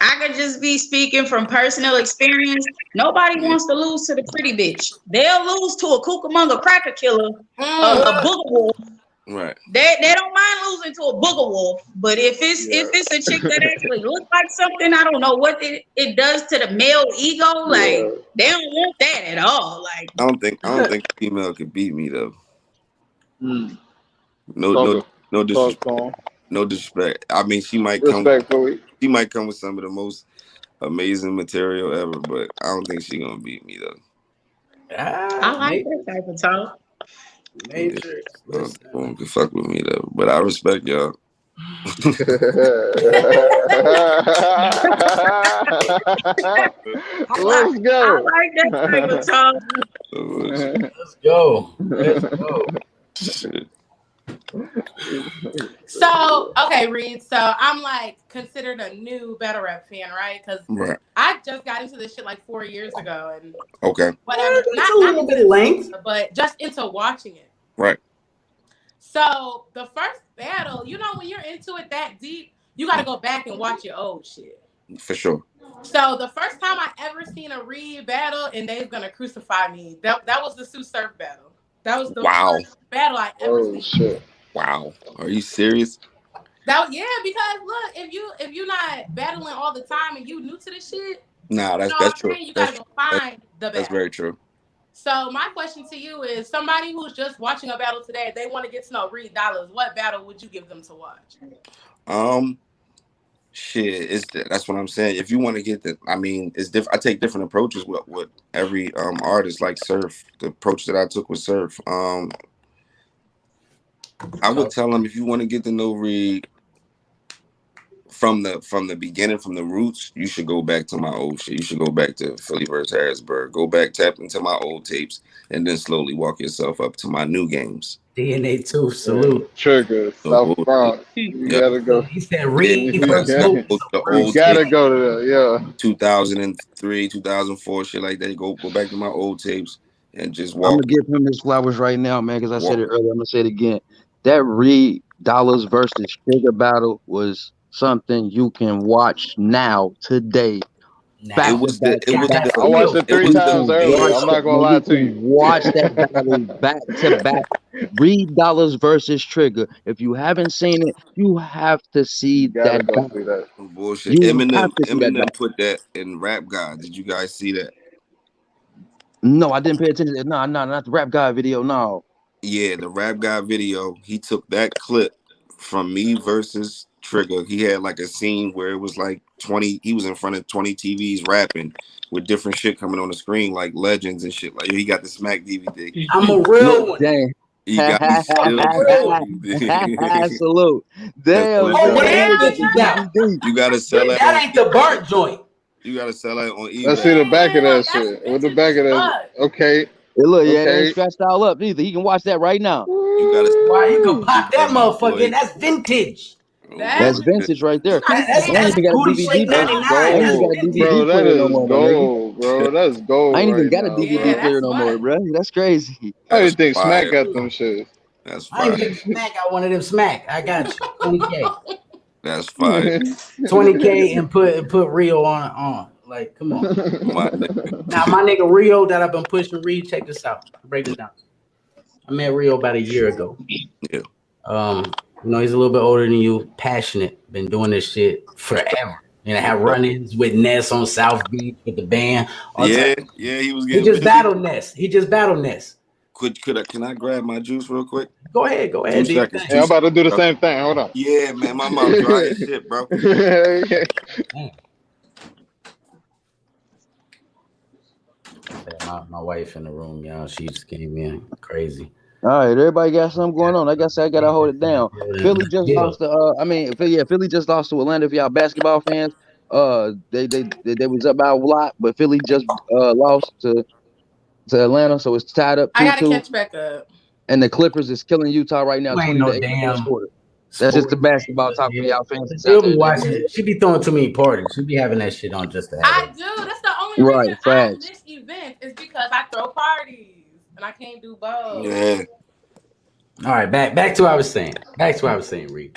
I could just be speaking from personal experience. Nobody wants to lose to the pretty bitch. They'll lose to a Cucamonga cracker killer, a booger wolf. Right. They don't mind losing to a booger wolf, but if it's a chick that actually looks like something, I don't know what it does to the male ego. Like, they don't want that at all. Like, I don't think a female could beat me though. No disrespect. No disrespect. I mean, she might come with some of the most amazing material ever, but I don't think she's gonna beat me though. I like that type of talk. Matrix. Don't fuck with me though, but I respect y'all. Let's go. I like that type of talk. Let's go. Shit. So, okay, Reed. So I'm like considered a new battle rap fan, right? Because I just got into this shit like 4 years ago, and whatever. Not a little bit length, but just into watching it. Right. So the first battle, when you're into it that deep, you got to go back and watch your old shit. For sure. So the first time I ever seen a Reed battle, and they're gonna crucify me. That was the Sue Surf battle. That was the first battle I ever seen. Shit. Wow. Are you serious? Because look, if you're not battling all the time and you new to this shit, nah, that's true. You gotta go find the battle. That's very true. So my question to you is, somebody who's just watching a battle today, they want to get to know Reed Dollaz, what battle would you give them to watch? That's what I'm saying. If you want to get it's different. I take different approaches with every artist. Like Surf, the approach that I took with Surf. I would tell them, if you want to get to know Reed from the beginning, from the roots, you should go back to my old shit. You should go back to Philly vs. Harrisburg. Go back, tap into my old tapes, and then slowly walk yourself up to my new games. DNA 2, salute. Trigger, South Bronx. You gotta go. He said Reed. You gotta go to that, 2003, 2004, shit like that. Go back to my old tapes and just walk. I'm gonna give him his flowers right now, man, because I said it earlier. I'm gonna say it again. That Reed Dollaz versus Trigger battle was something you can watch now, today. I watched it 3 times earlier. I'm not gonna lie to you. Watch that battle back to back. Reed Dollaz versus Trigger. If you haven't seen it, you have to see that battle. Bullshit. Eminem put that in Rap God. Did you guys see that? No, I didn't pay attention. No, not the Rap God video. No. Yeah, the Rap God video. He took that clip from me versus Trigger. He had like a scene where it was like 20. He was in front of 20 TVs rapping with different shit coming on the screen, like legends and shit. Like, he got the Smack DVD. I'm a real one. Dang. He got me still. Salute. Damn. You gotta sell it. That ain't the burnt joint. You gotta sell it on eBay. Let's see the back of that shit. With the back of that. Okay. Hey, look, it ain't scratched all up either. He can watch that right now. You gotta. Why you can pop that motherfucker in? That's vintage. That's vintage right there. That's I ain't even got a booty shake DVD player. 99. I ain't even got a That's DVD Bro, that player no is more, my nigga. gold, bro. That's gold. I ain't even right got a now, DVD bro. player no more, bro. That's crazy. How do you think fire. Smack got them shit? That's I ain't fire. getting Smack. I wanted them Smack. I got you. 20K. That's fire. 20K and put Rio on. Like, come on. My nigga. Now my nigga Rio that I've been pushing. Reed, check this out. Break this down. I met Rio about a year ago. Yeah. You know, he's a little bit older than you, passionate, been doing this shit forever. You know, have run-ins with Ness on South Beach with the band. Yeah, he was getting He just busy. battled Ness. Can I grab my juice real quick? Go ahead. 2 seconds. Yeah, I'm about to do the same thing. Hold on. Yeah, man, my mouth dry as shit, bro. My wife in the room, y'all. She just came in crazy. All right, everybody got something going on. Like I said, I gotta hold it down. Philly just lost to Philly just lost to Atlanta. If y'all basketball fans, they was up by a lot, but Philly just lost to Atlanta, so it's tied up 2-2. I gotta catch back up. And the Clippers is killing Utah right now. 20 to 8 in the fourth quarter. That's just the basketball talk for y'all fans. She'll be watching it. She be throwing too many parties. She be having that shit on just to have I it. do. That's the only reason I miss events is because I throw parties and I can't do both. Yeah. All right, back to what I was saying. Reed.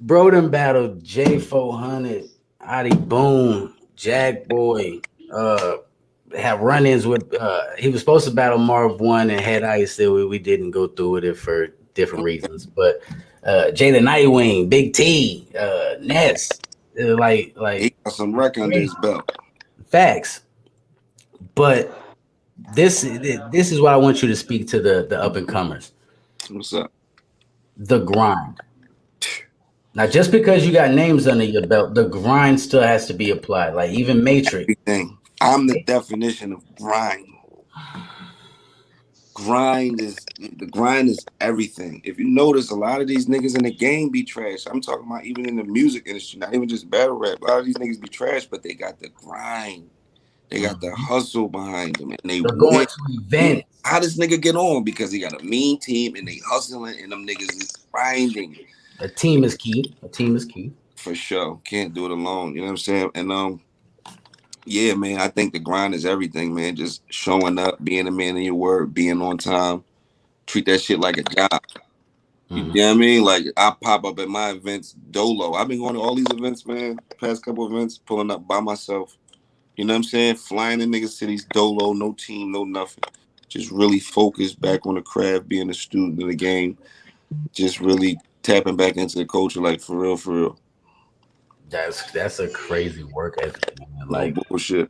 Broden battled J400, Adi Boom, Jack Boy. Have run-ins with. He was supposed to battle Marv 1 and had Ice. We didn't go through with it for different reasons. But Jay the Nightwing, Big T, Ness, like he got some record under his belt. Facts. But this is what I want you to speak to the up and comers. What's up? The grind. Now, just because you got names under your belt, the grind still has to be applied. Like even Matrix. Everything. I'm the definition of grind. The grind is everything. If you notice, a lot of these niggas in the game be trash. I'm talking about even in the music industry, not even just battle rap. A lot of these niggas be trash, but they got the grind. They got the hustle behind them, and they're going to events. How does nigga get on? Because he got a mean team, and they hustling, and them niggas is grinding. A team is key. For sure. Can't do it alone. You know what I'm saying? And yeah, man, I think the grind is everything, man. Just showing up, being a man in your word, being on time. Treat that shit like a job. You know what I mean? Like, I pop up at my events dolo. I've been going to all these events, man. Past couple events, pulling up by myself. You know what I'm saying? Flying in niggas cities dolo, no team, no nothing. Just really focused back on the craft, being a student of the game. Just really tapping back into the culture, like, for real. That's a crazy work ethic, man. Like, no bullshit.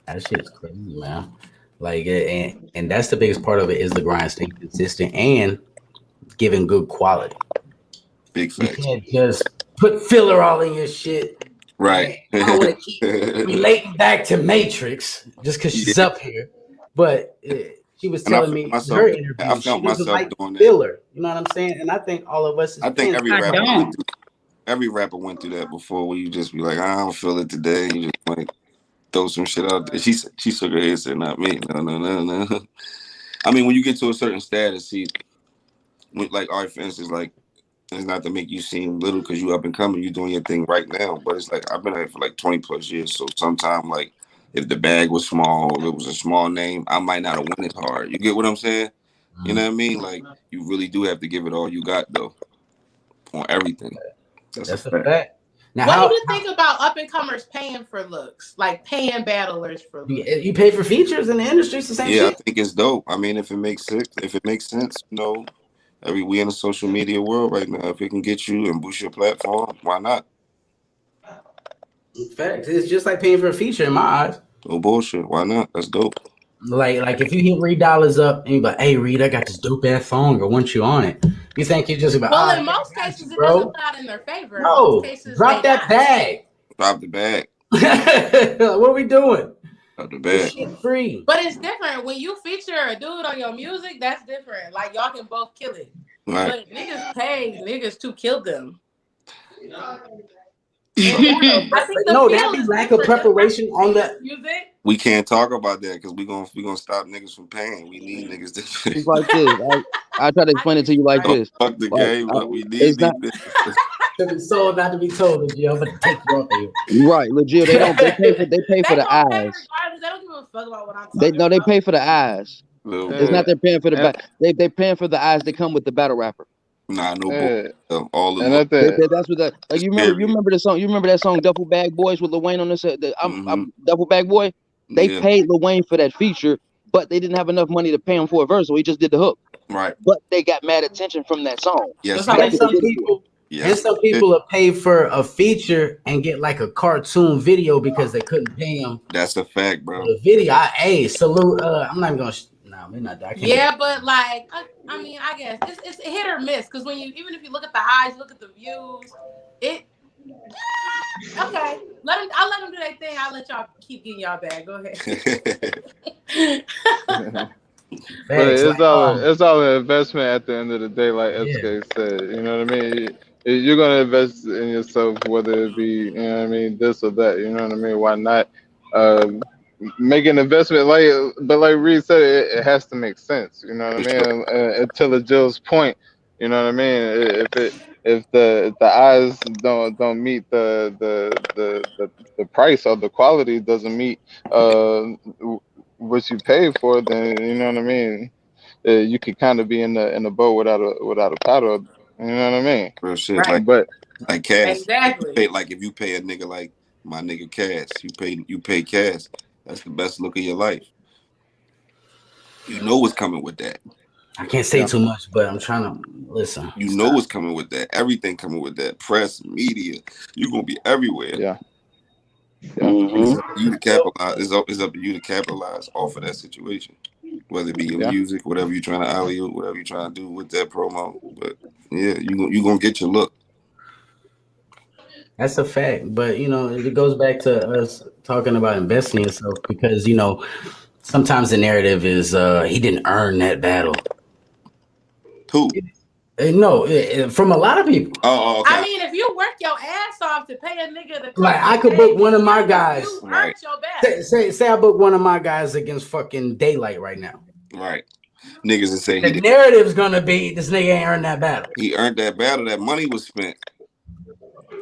That shit's crazy, man. Like, and that's the biggest part of it is the grind, staying consistent and giving good quality. Big facts. You can't just put filler all in your shit. Right. I don't want to keep relating back to Matrix just because she's up here, but she was telling me in her interview she doesn't like filler. You know what I'm saying? And I think all of us. I think every rapper went through that before, where you just be like, I don't feel it today. You just like throw some shit out there. She shook her head and said, not me. No. I mean, when you get to a certain status, like, all right, for instance, like, it's not to make you seem little because you up and coming, you doing your thing right now. But it's like, I've been at it for like 20 plus years. So sometimes, like, if the bag was small, if it was a small name, I might not have went as hard. You get what I'm saying? You know what I mean? Like, you really do have to give it all you got, though, on everything. That's a fact. Now, what do you think about up and comers paying for looks, like paying battlers for looks? You pay for features in the industry, it's the same shit. Yeah, I think it's dope. I mean, if it makes sense, you know, we in a social media world right now. If it can get you and boost your platform, why not? Facts. It's just like paying for a feature in my eyes. No bullshit. Why not? That's dope. Like if you hit Reed Dollaz up and you be like, hey Reed, I got this dope ass song, or want you on it. You think you're just about in most cases it doesn't play out in their favor. No, drop that bag. Drop the bag. What are we doing? Drop the bag. Shit free. But it's different when you feature a dude on your music. That's different. Like y'all can both kill it. Right. But niggas pay niggas to kill them. No, that be lack of preparation on the music. We can't talk about that because we gonna stop niggas from paying. We need niggas to pay. It's like this. I try to explain it to you like this. Fuck the game, but we need it's not to be sold, not to be told. I'm gonna take you off of here. Right, legit. They pay for the eyes. Regardless, they don't give a fuck about what I'm talking about. They pay for the eyes. It's not they're paying for the back. They paying for the eyes that come with the battle rapper. Nah, no all of them. That's what like you remember the song. You remember that song Duffel Bag Boys with Lil Wayne on this? I'm Duffel Bag Boy. They paid Lil Wayne for that feature, but they didn't have enough money to pay him for a verse, so he just did the hook. Right. But they got mad attention from that song. Yes. And some people will pay for a feature and get like a cartoon video because they couldn't pay him. That's a fact, bro. The video, salute. I'm not even gonna. We're not. Yeah, but like, I mean, I guess it's hit or miss because when you even if you look at the eyes, look at the views, it. Okay, I'll let them do their thing. I'll let y'all keep getting y'all bag. Go ahead. But it's all an investment at the end of the day, like SK said. You know what I mean? You're gonna invest in yourself, whether it be, you know what I mean, this or that. You know what I mean? Why not make an investment? But like Reed said, it has to make sense. You know what I mean? Until it Jill's point. You know what I mean? If the eyes don't meet the price or the quality doesn't meet what you pay for, then you know what I mean. You could kind of be in the boat without a paddle. You know what I mean? Real shit. Right. Like Cass. Exactly. Like if you pay a nigga like my nigga Cass, you pay Cass. That's the best look of your life. You know what's coming with that. I can't say too much, but I'm trying to listen. You know what's coming with that. Everything coming with that. Press, media. You're gonna be everywhere. Yeah. It's up to you to capitalize. It's up to you to capitalize off of that situation. Whether it be your music, whatever you're trying to alley, whatever you're trying to do with that promo. But yeah, you gonna get your look. That's a fact. But you know, it goes back to us talking about investing in yourself because you know, sometimes the narrative is he didn't earn that battle. Who? No, from a lot of people. Oh, okay. I mean, if you work your ass off to pay a nigga to like, I could book one of my guys. You earned your bag. Say I book one of my guys against fucking Daylight right now. Right. Niggas that say the narrative's gonna be this nigga ain't earned that battle. He earned that battle. That money was spent.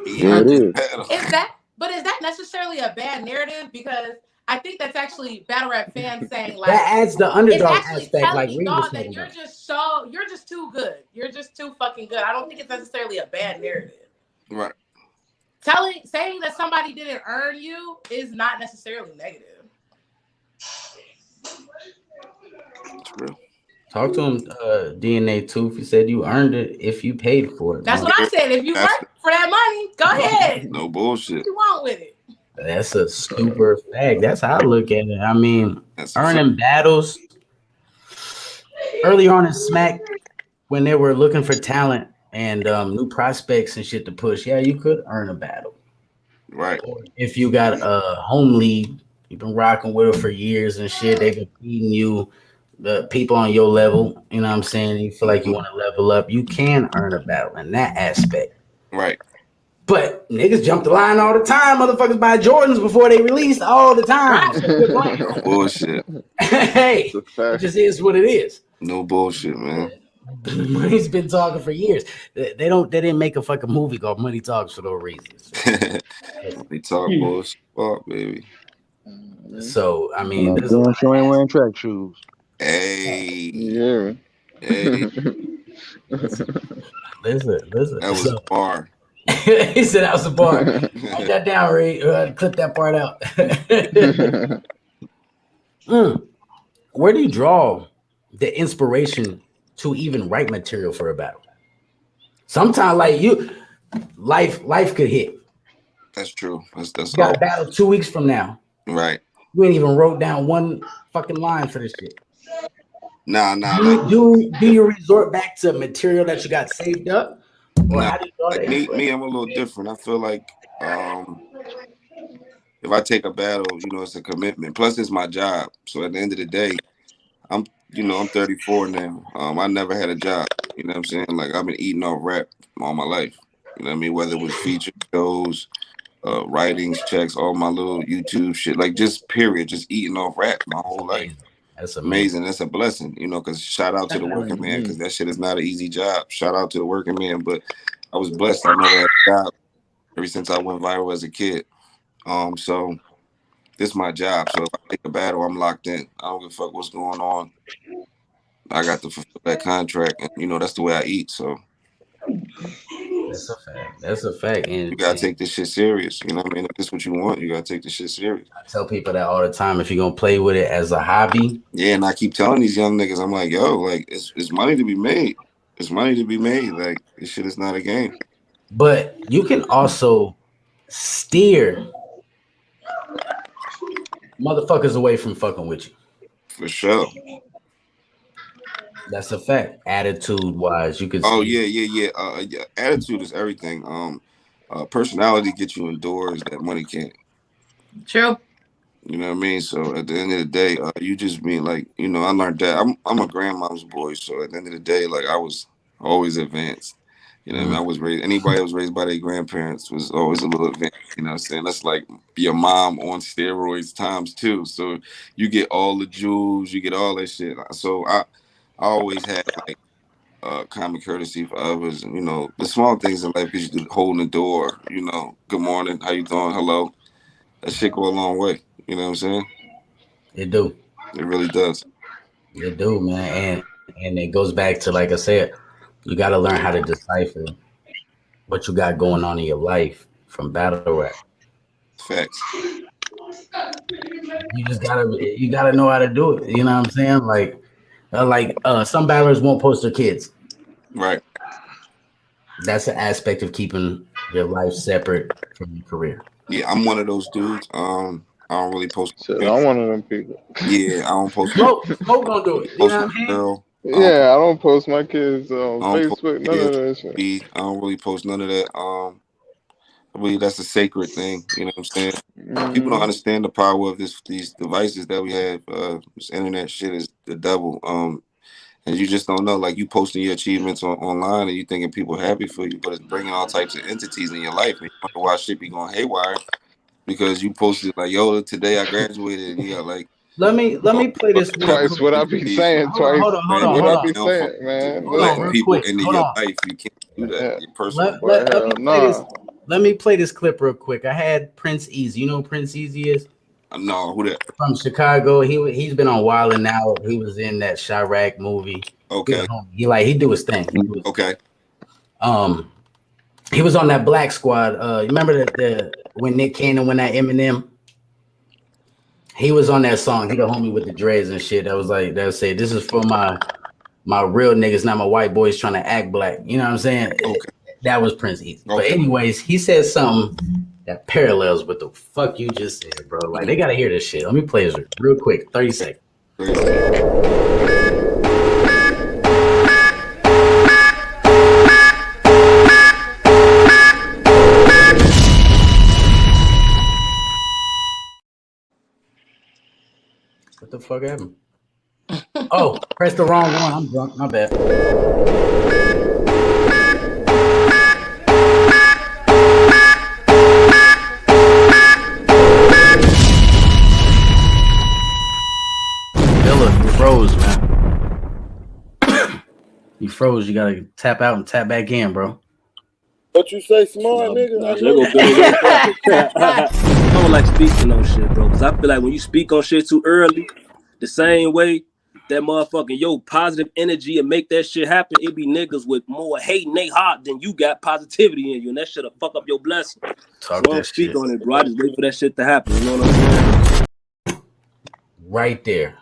He earned that battle. Is that necessarily a bad narrative? Because I think that's actually battle rap fans saying like that adds the underdog aspect. Like Reed was that you're just too good. You're just too fucking good. I don't think it's necessarily a bad narrative. Right. Saying that somebody didn't earn you is not necessarily negative. That's real. Talk to him, DNA Tooth. He said you earned it if you paid for it. That's what I said. If you work for that money, go ahead. No bullshit. What you want with it? That's a super fact. That's how I look at it. I mean, earning battles early on in Smack when they were looking for talent and new prospects and shit to push. Yeah, you could earn a battle. Right. Or if you got a home league, you've been rocking with it for years and shit. They've been feeding you the people on your level. You know what I'm saying? You feel like you want to level up. You can earn a battle in that aspect. Right. But niggas jump the line all the time. Motherfuckers buy Jordans before they release all the time. No bullshit. Hey, it just is what it is. No bullshit, man. Money's been talking for years. They didn't make a fucking movie called Money Talks for no reason. They talk bullshit, baby. So I mean, this is showing wearing track shoes. Hey, yeah. Hey. Listen. That was a bar. He said that was a bar. Write that down, Reed. Clip that part out. Where do you draw the inspiration to even write material for a battle? Sometimes, like life could hit. That's true. That's you got a battle 2 weeks from now. Right. You ain't even wrote down one fucking line for this shit. Nah. Do you resort back to material that you got saved up? Nah, like me, I'm a little different. I feel like if I take a battle, it's a commitment. Plus, it's my job. So at the end of the day, I'm 34 now. I never had a job. You know what I'm saying? Like I've been eating off rap all my life. You know what I mean? Whether it was feature shows, writings, checks, all my little YouTube shit, like just period, just eating off rap my whole life. That's amazing. That's a blessing, you know, because shout out to the working man, because that shit is not an easy job. Shout out to the working man, but I was blessed. I never had a job ever since I went viral as a kid. So this is my job. So if I take a battle, I'm locked in. I don't give a fuck what's going on. I got to fulfill that contract, and you know that's the way I eat. So that's a fact. That's a fact. And you gotta take this shit serious. You know what I mean? If this is what you want, you gotta take this shit serious. I tell people that all the time. If you're gonna play with it as a hobby, yeah. And I keep telling these young niggas, I'm like, yo, like it's money to be made. It's money to be made. Like this shit is not a game. But you can also steer motherfuckers away from fucking with you. For sure. That's a fact. Attitude wise, you could. Oh yeah. Attitude is everything. Personality gets you indoors that money can't. True. You know what I mean? So at the end of the day, you just mean like, you know, I learned that I'm a grandmom's boy. So at the end of the day, like I was always advanced. You know what I mean? I was raised, anybody that was raised by their grandparents was always a little advanced. You know what I'm saying? That's like your mom on steroids times 2. So you get all the jewels, you get all that shit. So I always had like common courtesy for others, and you know the small things in life. Because you do holding the door, you know, good morning, how you doing, hello. That shit go a long way. You know what I'm saying? It do. It really does. It do, man, and it goes back to, like I said, you got to learn how to decipher what you got going on in your life from battle rap. Facts. You just gotta know how to do it. You know what I'm saying? Like some battlers won't post their kids. Right. That's an aspect of keeping your life separate from your career. Yeah, I'm one of those dudes. I don't really post. Shit, I'm one of them people. Yeah, I don't post. Smoke gonna do it. You know what I mean? Girl. Yeah, I don't post my kids on Facebook. None of that shit. I don't really post none of that. I believe that's a sacred thing. You know what I'm saying? People don't understand the power of these devices that we have. This internet shit is the devil. And you just don't know. Like you posting your achievements online, and you thinking people happy for you, but it's bringing all types of entities in your life. And you wonder why shit be going haywire because you posted like, "Yo, today I graduated." And you got like. Let me play this twice. What I be saying twice. Hold on. What I be saying, man. Letting people into your life, you can't do that. Your personal. Let me play this clip real quick. I had Prince Easy. You know who Prince Easy is? No, who that? From Chicago. He's been on Wild 'N Out. He was in that Chirac movie. Okay. He do his thing. Okay. He was on that Black Squad. You remember the when Nick Cannon went at Eminem? He was on that song. He the homie with the dreads and shit. That was like that say this is for my real niggas, not my white boys trying to act black. You know what I'm saying? Okay. That was Prince Easy. Okay. But anyways, he said something that parallels with the fuck you just said, bro. Like they gotta hear this shit. Let me play this real quick. 30 seconds. What the fuck happened? Oh, press the wrong one. I'm drunk. My bad. Dilla, you froze, man. You froze. You gotta tap out and tap back in, bro. What you say, smart nigga? I don't like speaking on shit, bro, because I feel like when you speak on shit too early, the same way that motherfucking positive energy and make that shit happen, it be niggas with more hate in they heart than you got positivity in you, and that shit'll fuck up your blessing. Talk so I don't speak on it, bro. I just wait for that shit to happen. You know what I'm saying? Right there.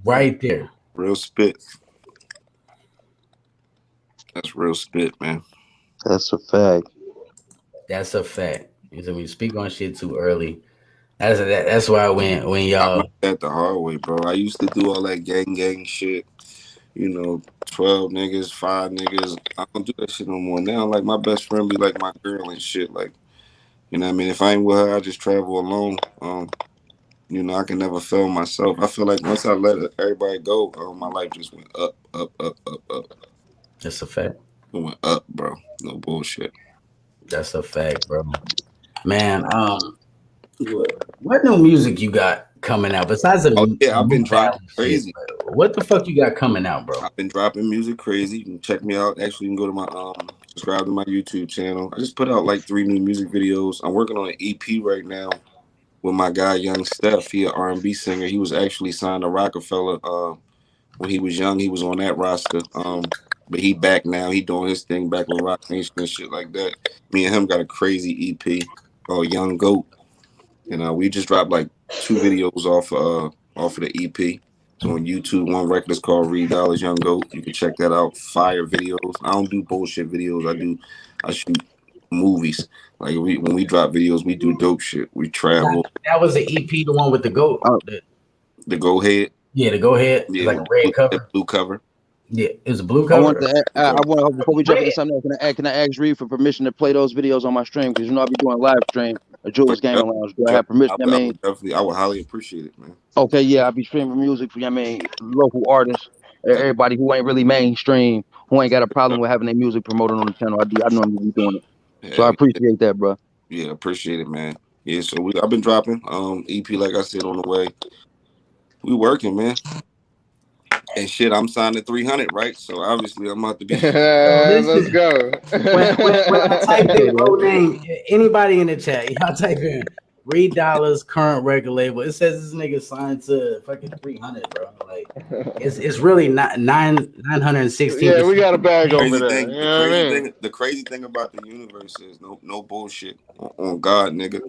Right there. Real spit. That's real spit, man. That's a fact. That's a fact. When you speak on shit too early, that's why when y'all I learned that the hard way, bro. I used to do all that gang shit. You know, 12 niggas, 5 niggas. I don't do that shit no more now. Like my best friend be like my girl and shit. Like, you know what I mean? If I ain't with her, I just travel alone. You know, I can never fail myself. I feel like once I let everybody go, my life just went up. That's a fact. It went up, bro. No bullshit. That's a fact, bro. Man, what new music you got coming out besides the I've been dropping crazy. Shit, what the fuck you got coming out, bro? I've been dropping music crazy. You can check me out. Actually, you can go to my subscribe to my YouTube channel. I just put out like 3 new music videos. I'm working on an EP right now with my guy Young Steph. He an R&B singer. He was actually signed to Rockefeller when he was young. He was on that roster. But he back now. He doing his thing back with Rock Nation and shit like that. Me and him got a crazy EP called Young Goat. And we just dropped like 2 videos off of the EP. So on YouTube, one record is called Reed Dollaz Young Goat. You can check that out. Fire videos. I don't do bullshit videos. I shoot movies. Like when we drop videos, we do dope shit. We travel. That was the EP, the one with the goat. The Go Ahead. Yeah, the Go Ahead. Yeah, like a red cover. Blue cover. Yeah, it was a blue cover. I want before we jump into something else, can I ask Reed for permission to play those videos on my stream? Because I be doing live stream at Juelze Gaming Lounge. Do I have permission? I would highly appreciate it, man. Okay, yeah, I be streaming music for local artists, everybody who ain't really mainstream, who ain't got a problem with having their music promoted on the channel. I normally be doing it, so I appreciate that, bro. Yeah, appreciate it, man. Yeah, so I've been dropping EP, like I said, on the way. We working, man. And shit, I'm signed to 300, right? So obviously I'm about to be. Let's go. when I type in name, anybody in the chat, y'all type in Reed Dollaz current record label. It says this nigga signed to fucking 300, bro. Like it's really not 916. Yeah, we got a bag over there. The crazy thing about the universe is no bullshit on God, nigga.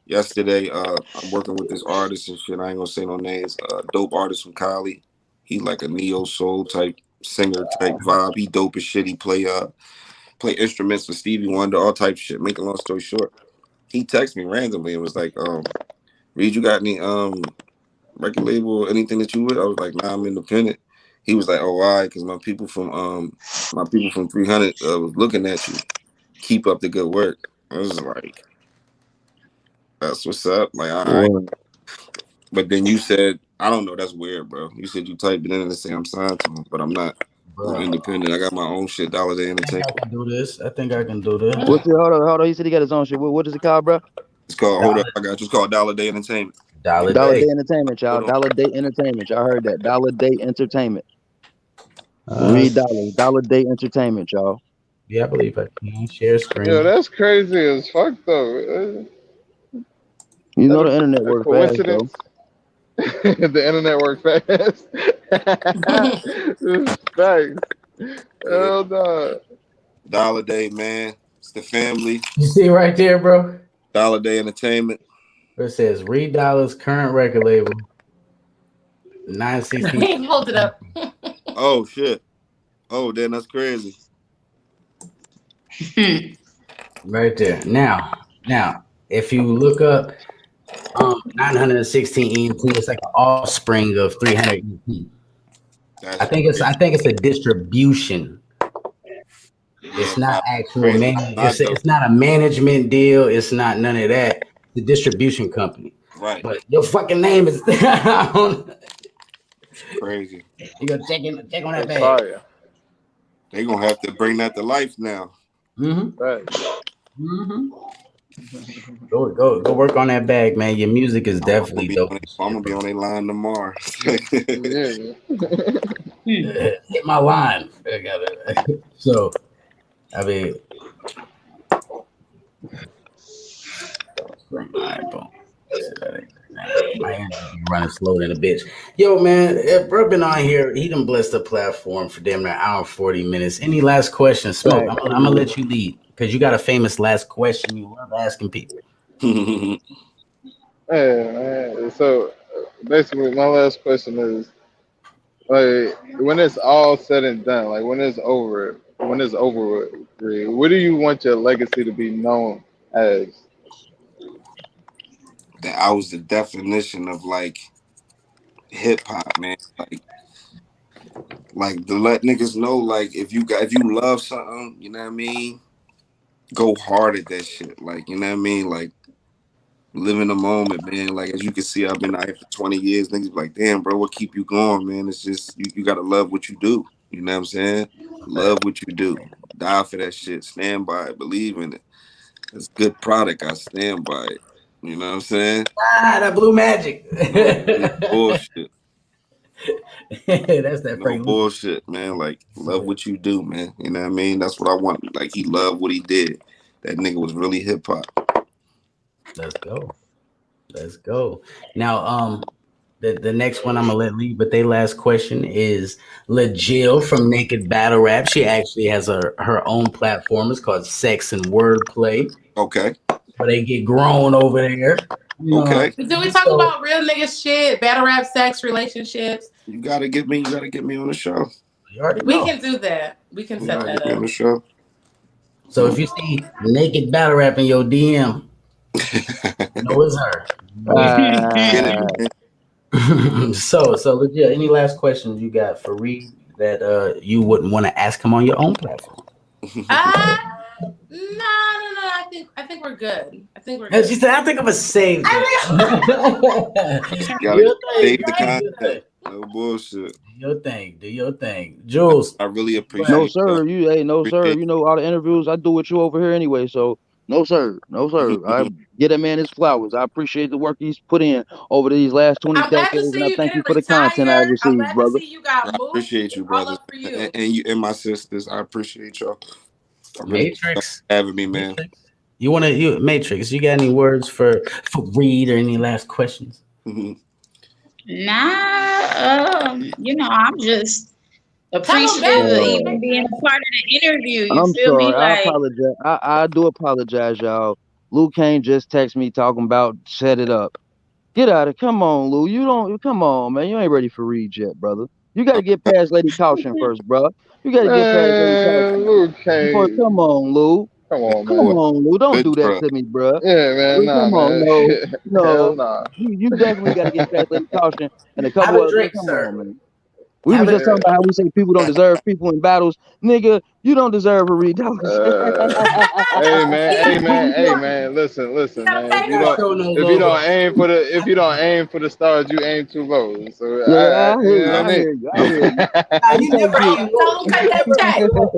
Yesterday, I'm working with this artist and shit. I ain't gonna say no names. Dope artist from Cali. He like a neo soul type singer type vibe. He dope as shit. He play instruments for Stevie Wonder, all type of shit. Make a long story short, he texted me randomly and was like, Reed, you got any record label or anything that you would? I was like, nah, I'm independent. He was like, oh, why? Because my people from 300 was looking at you. Keep up the good work. I was like, that's what's up. Like, all right. But then you said, I don't know, that's weird, bro. You said you typed it in and say I'm signed to him, but I'm not. Bro. I'm independent. I got my own shit, Dollar Day Entertainment. I think I can do this. What's your, hold on. He said he got his own shit. What is it called, bro? It's called, hold up, I got you. It's called Dollar Day Entertainment. Dollar Day Entertainment, y'all. Dollar Day Entertainment. Y'all heard that. Dollar Day Entertainment. Reed Dollaz. Dollar Day Entertainment, y'all. Yeah, I believe I can share screen. Yo, that's crazy as fuck, though. You know the internet works fast, though. The internet works fast. Thanks. Hell no. Dollar Day, man. It's the family. You see right there, bro? Dollar Day Entertainment. It says Reed Dollaz current record label. 916. Hold it up. Oh shit. Oh, then that's crazy. Right there. Now, if you look up 916 ENT, it's like an offspring of 300 ENT. I think it's a distribution. It's not actual it's not a management deal. It's not none of that. The distribution company. Right. But your fucking name is crazy. You gotta check on that bag. They're gonna have to bring that to life now. Right. Go work on that bag, man. Your music is definitely dope. I'm gonna be on a line tomorrow. Hit my line. I got it. So, I mean, my hands running slow than a bitch. Yo, man, if bro been on here, he done blessed the platform for damn near an hour and 40 minutes. Any last questions, Smok? I'm gonna let you lead because you got a famous last question you love asking people. Hey, man. So basically, my last question is, like, when it's all said and done, like when it's over with, what do you want your legacy to be known as? That I was the definition of like hip hop, man. Like to let niggas know, like if you love something, you know what I mean, go hard at that shit. Like, you know what I mean? Like live in the moment, man. Like as you can see, I've been out here for 20 years. Niggas be like, damn, bro, what keep you going, man? It's just you gotta love what you do. You know what I'm saying? Love what you do. Die for that shit. Stand by it. Believe in it. It's good product. I stand by it. You know what I'm saying? That blue magic. Bullshit. That's that No bullshit, man. Like, love what you do, man. You know what I mean? That's what I want. Like, he loved what he did. That nigga was really hip hop. Let's go. Let's go. Now, the next one I'm gonna let leave, but their last question is LaJill from Naked Battle Rap. She actually has her own platform. It's called Sex and Wordplay. Okay. But they get grown over there. Okay. Do we talk about real nigga shit, battle rap, sex, relationships? You gotta get me on the show. We can do that. We can set that up. On the show. So if you see Naked Battle Rap in your DM, know it's her. So legit. Any last questions you got for Reed that you wouldn't want to ask him on your own platform? No. I think we're good. She said, "I think I'm a save." Gotta save the content. No bullshit. Do your thing, Jules. I really appreciate. No sir, no sir. You know all the interviews I do with you over here anyway. So no sir. I get a man his flowers. I appreciate the work he's put in over these last 20 decades, and I thank you for the content I received, brother. I appreciate you, brother, and you and my sisters. I appreciate y'all. Matrix having me, man. Matrix? You got any words for Reed or any last questions? Nah, I'm just appreciative of even being a part of the interview. You feel me? I apologize. I do apologize, y'all. Lou Kane just texted me talking about set it up. Get out of come on, Lou. Come on, man. You ain't ready for Reed yet, brother. You gotta get past Lady Caution first, bro. You gotta get past Lady Caution. Lou Kane. Come on, Lou. Come on, Lou. Don't do that to me, bro. Yeah, man. Lou, come on, no. Nah. You definitely gotta get past Lady Caution and a couple of drink, come sir. on, man. We were just talking about how we say people don't deserve people in battles. Nigga, you don't deserve a Reed Dollaz. Hey man, listen, man. If you don't aim for the stars, you aim too low. So I hear you.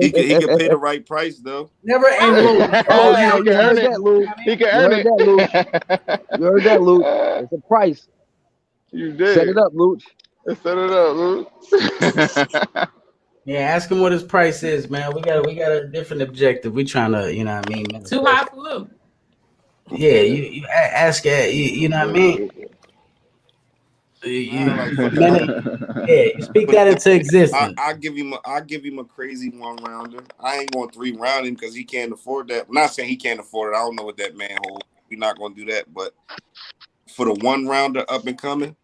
He can pay the right price though. Never aim low. He can earn it, Lou. He can earn it. You heard that, Lou. It's a price. You did. Set it up, Lou. Set it up, Lou. Yeah, ask him what his price is, man. We got a different objective. We trying to, you know what I mean? Too high for Lou. Yeah, you ask you know what I mean? You speak that into existence. I give him a crazy 1-rounder. I ain't going 3-round him because he can't afford that. I'm not saying he can't afford it. I don't know what that man holds. We're not gonna do that. But for the 1-rounder up and coming,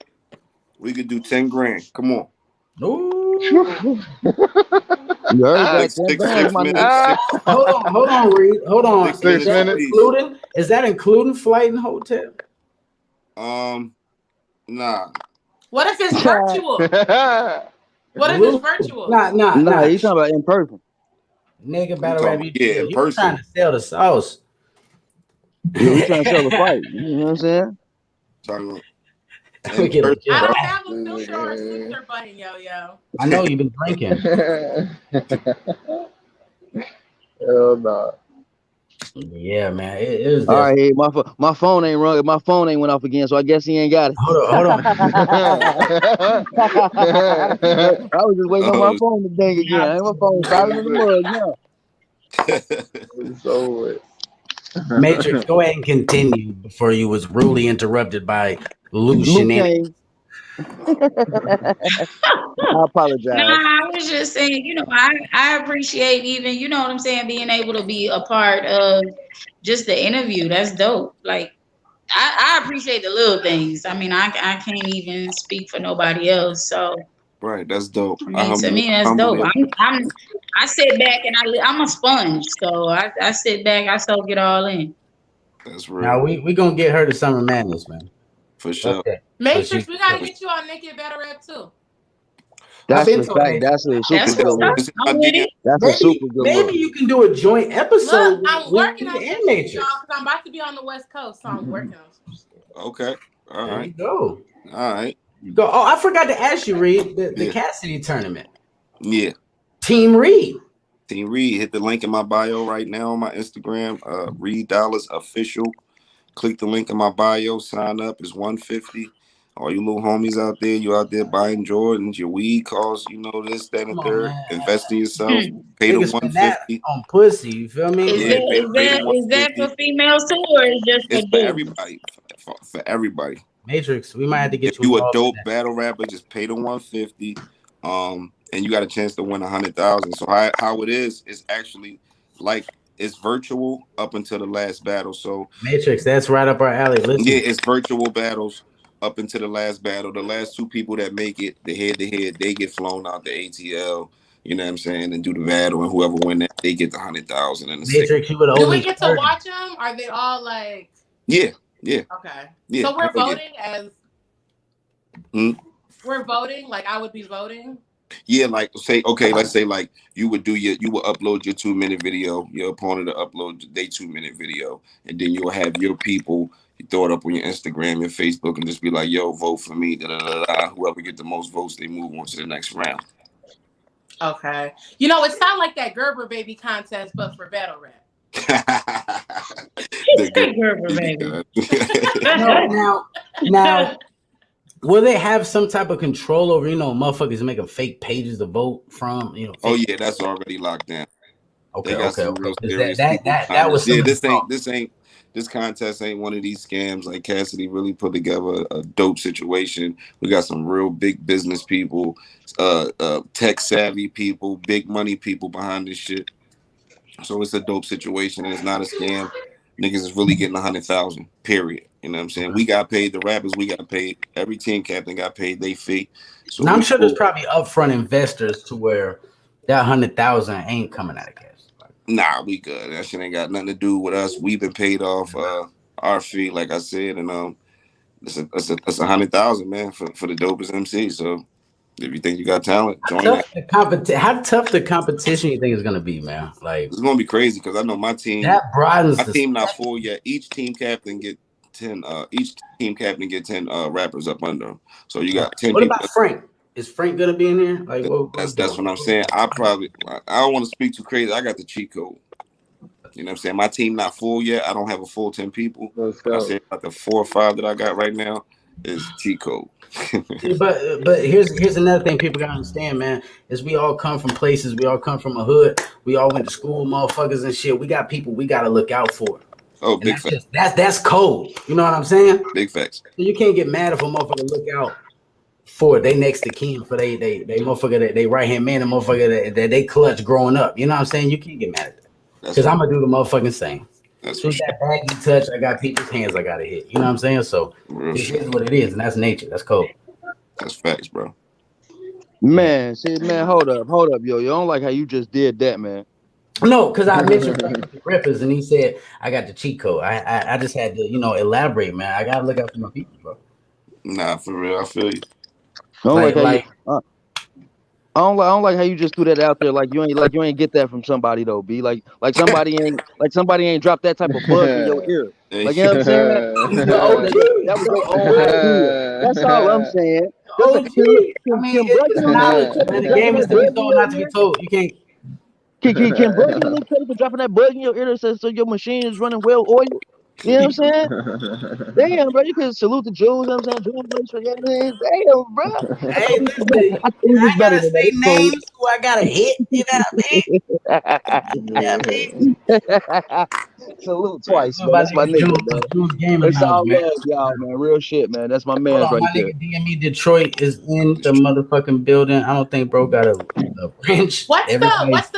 we could do 10 grand. Come on. Ooh. You heard that? 6 minutes. Hold on, Reed. Hold on. 6 minutes. Is that including flight and hotel? Nah. What if it's virtual? What if it's virtual? Nah. He's talking about in person. Naked Battle Rap. In person. Trying to sell the sauce. Yeah, we trying to sell the fight. You know what I'm saying? I don't have a filter or a sensor button, yo. I know you've been drinking. Hell nah. Yeah, man. It was all right. Hey, my phone ain't rung. My phone ain't went off again, so I guess he ain't got it. Hold on. I was just waiting on my phone to ding again. My phone silent in the mud now. It's over. Matrix, go ahead and continue before you was rudely interrupted by Lucian. I apologize. Nah, I was just saying, I appreciate even, you know what I'm saying, being able to be a part of just the interview. That's dope. Like, I appreciate the little things. I mean, I can't even speak for nobody else. So right, that's dope. to me, that's dope. I sit back and I'm a sponge, so I sit back, I soak it all in. That's real. Now we gonna get her to Summer Madness, man. For sure. Okay. Matrix, we gotta get you on Naked Battle Rap too. That's a fact. That's a super good one. That's a super good one. Maybe you can do a joint episode. Look, I'm working on some Matrix because I'm about to be on the West Coast, so I'm working on some shit. Okay. All right. There you go. All right. You go. Oh, I forgot to ask you, Reed, the Cassidy tournament. Yeah. Team Reed. Hit the link in my bio right now on my Instagram. Reed Dollaz official. Click the link in my bio. Sign up. It's $150. All you little homies out there, you out there buying Jordans, your weed costs, you know, this, that, and third. Invest in yourself. Pay the $150 on pussy. You feel me? Yeah, Is that for females too, or is just for it's for dudes? everybody. For everybody. Matrix, we might have to get you a dope battle rapper, just pay the $150. And you got a chance to win 100,000. So how it is actually like it's virtual up until the last battle. So Matrix, that's right up our alley. Listen. Yeah, it's virtual battles up until the last battle. The last two people that make it, the head-to-head, they get flown out to ATL. You know what I'm saying, and do the battle, and whoever win that, they get the 100,000 in the Matrix. You would do we get to watch them? Are they all like? Yeah. Okay. Yeah. So we're voting as. We're voting. Like I would be voting. Yeah, like let's say like you would upload your 2-minute video, your opponent will upload their 2-minute video, and then you'll have your people, you throw it up on your Instagram and Facebook and just be like, yo, vote for me, whoever get the most votes, they move on to the next round. Okay. You know, it sounds like that Gerber baby contest, but for battle rap. The Gerber baby. Now will they have some type of control over, motherfuckers making fake pages to vote from, Oh yeah, that's already locked down. Okay, real serious that was this contest ain't one of these scams. Like Cassidy really put together a dope situation. We got some real big business people, tech savvy people, big money people behind this shit. So it's a dope situation and it's not a scam. Niggas is really getting 100,000, period. You know what I'm saying? We got paid, the rappers, we got paid. Every team captain got paid their fee. So now I'm sure there's probably upfront investors to where that 100,000 ain't coming out of cash. Nah, we good. That shit ain't got nothing to do with us. We've been paid off our fee, like I said, and it's 100,000, man, for the dopest MC. So if you think you got talent, join it. How tough the competition you think is gonna be, man? Like it's gonna be crazy because I know my team. My team not full yet. Each team captain get 10. Each team captain get 10 rappers up under them. So you got 10. What about Frank? Is Frank gonna be in here? Like that's what I'm saying. I don't want to speak too crazy. I got the cheat code. You know what I'm saying? My team not full yet. I don't have a full 10 people. I said about the 4 or 5 that I got right now is cheat code. but here's another thing people gotta understand, man, is we all come from places, we all come from a hood, we all went to school, motherfuckers and shit. We got people we gotta look out for. Oh, big facts. That's cold. You know what I'm saying? Big facts. So you can't get mad if a motherfucker look out for they next to kin, for they motherfucker, they right hand man, the motherfucker that they clutch growing up. You know what I'm saying? You can't get mad at that. Because I'm gonna do the motherfucking same. That's so that baggy touch, I got people's hands I gotta hit. You know what I'm saying? So this is what it is, and that's nature. That's cold. That's facts, bro. Man, see, man, hold up, yo. You don't like how you just did that, man. No, because I mentioned rippers, and he said I got the cheat code. I just had to, elaborate, man. I gotta look out for my people, bro. Nah, for real, I feel you. I don't like how you just threw that out there. Like you ain't get that from somebody though, B. Like somebody ain't dropped that type of buzz in your ear. Like you know what I'm saying? That was your own idea. That's all I'm saying. The game is to be told, not to be told. You can't. Can bro get a little credit for dropping that bug in your ear that says so your machine is running well oiled? You know what I'm saying? Damn, bro, you can salute the Jews. You know what I'm saying? Damn, bro. Hey, listen, I gotta say names who I gotta hit. You know what I mean? Salute twice, man. That's my nigga, man. It's all love, y'all, man. Real shit, man. That's my man right there. My nigga DME Detroit is in the motherfucking building. I don't think bro got a wrench. What's the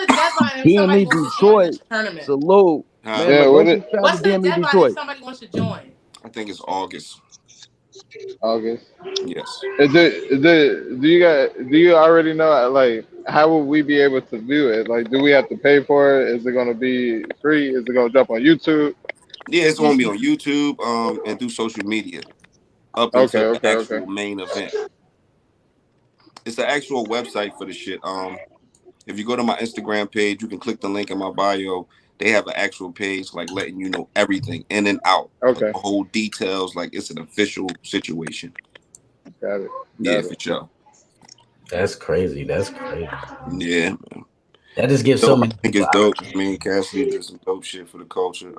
deadline? DME Detroit. Salute. Man, what's the deadline if somebody wants to join? I think it's August. August. Yes. Do you already know, like, how will we be able to view it? Like, do we have to pay for it? Is it going to be free? Is it going to drop on YouTube? Yeah, it's going to be on YouTube and through social media up until the actual main event. It's the actual website for the shit. If you go to my Instagram page, you can click the link in my bio. They have an actual page, like letting you know everything in and out. Okay. Like, the whole details, like it's an official situation. Got it. Yeah, for sure. That's crazy. Yeah, man. That just gives so many. I think it's dope. I mean, Cassidy did some dope shit for the culture.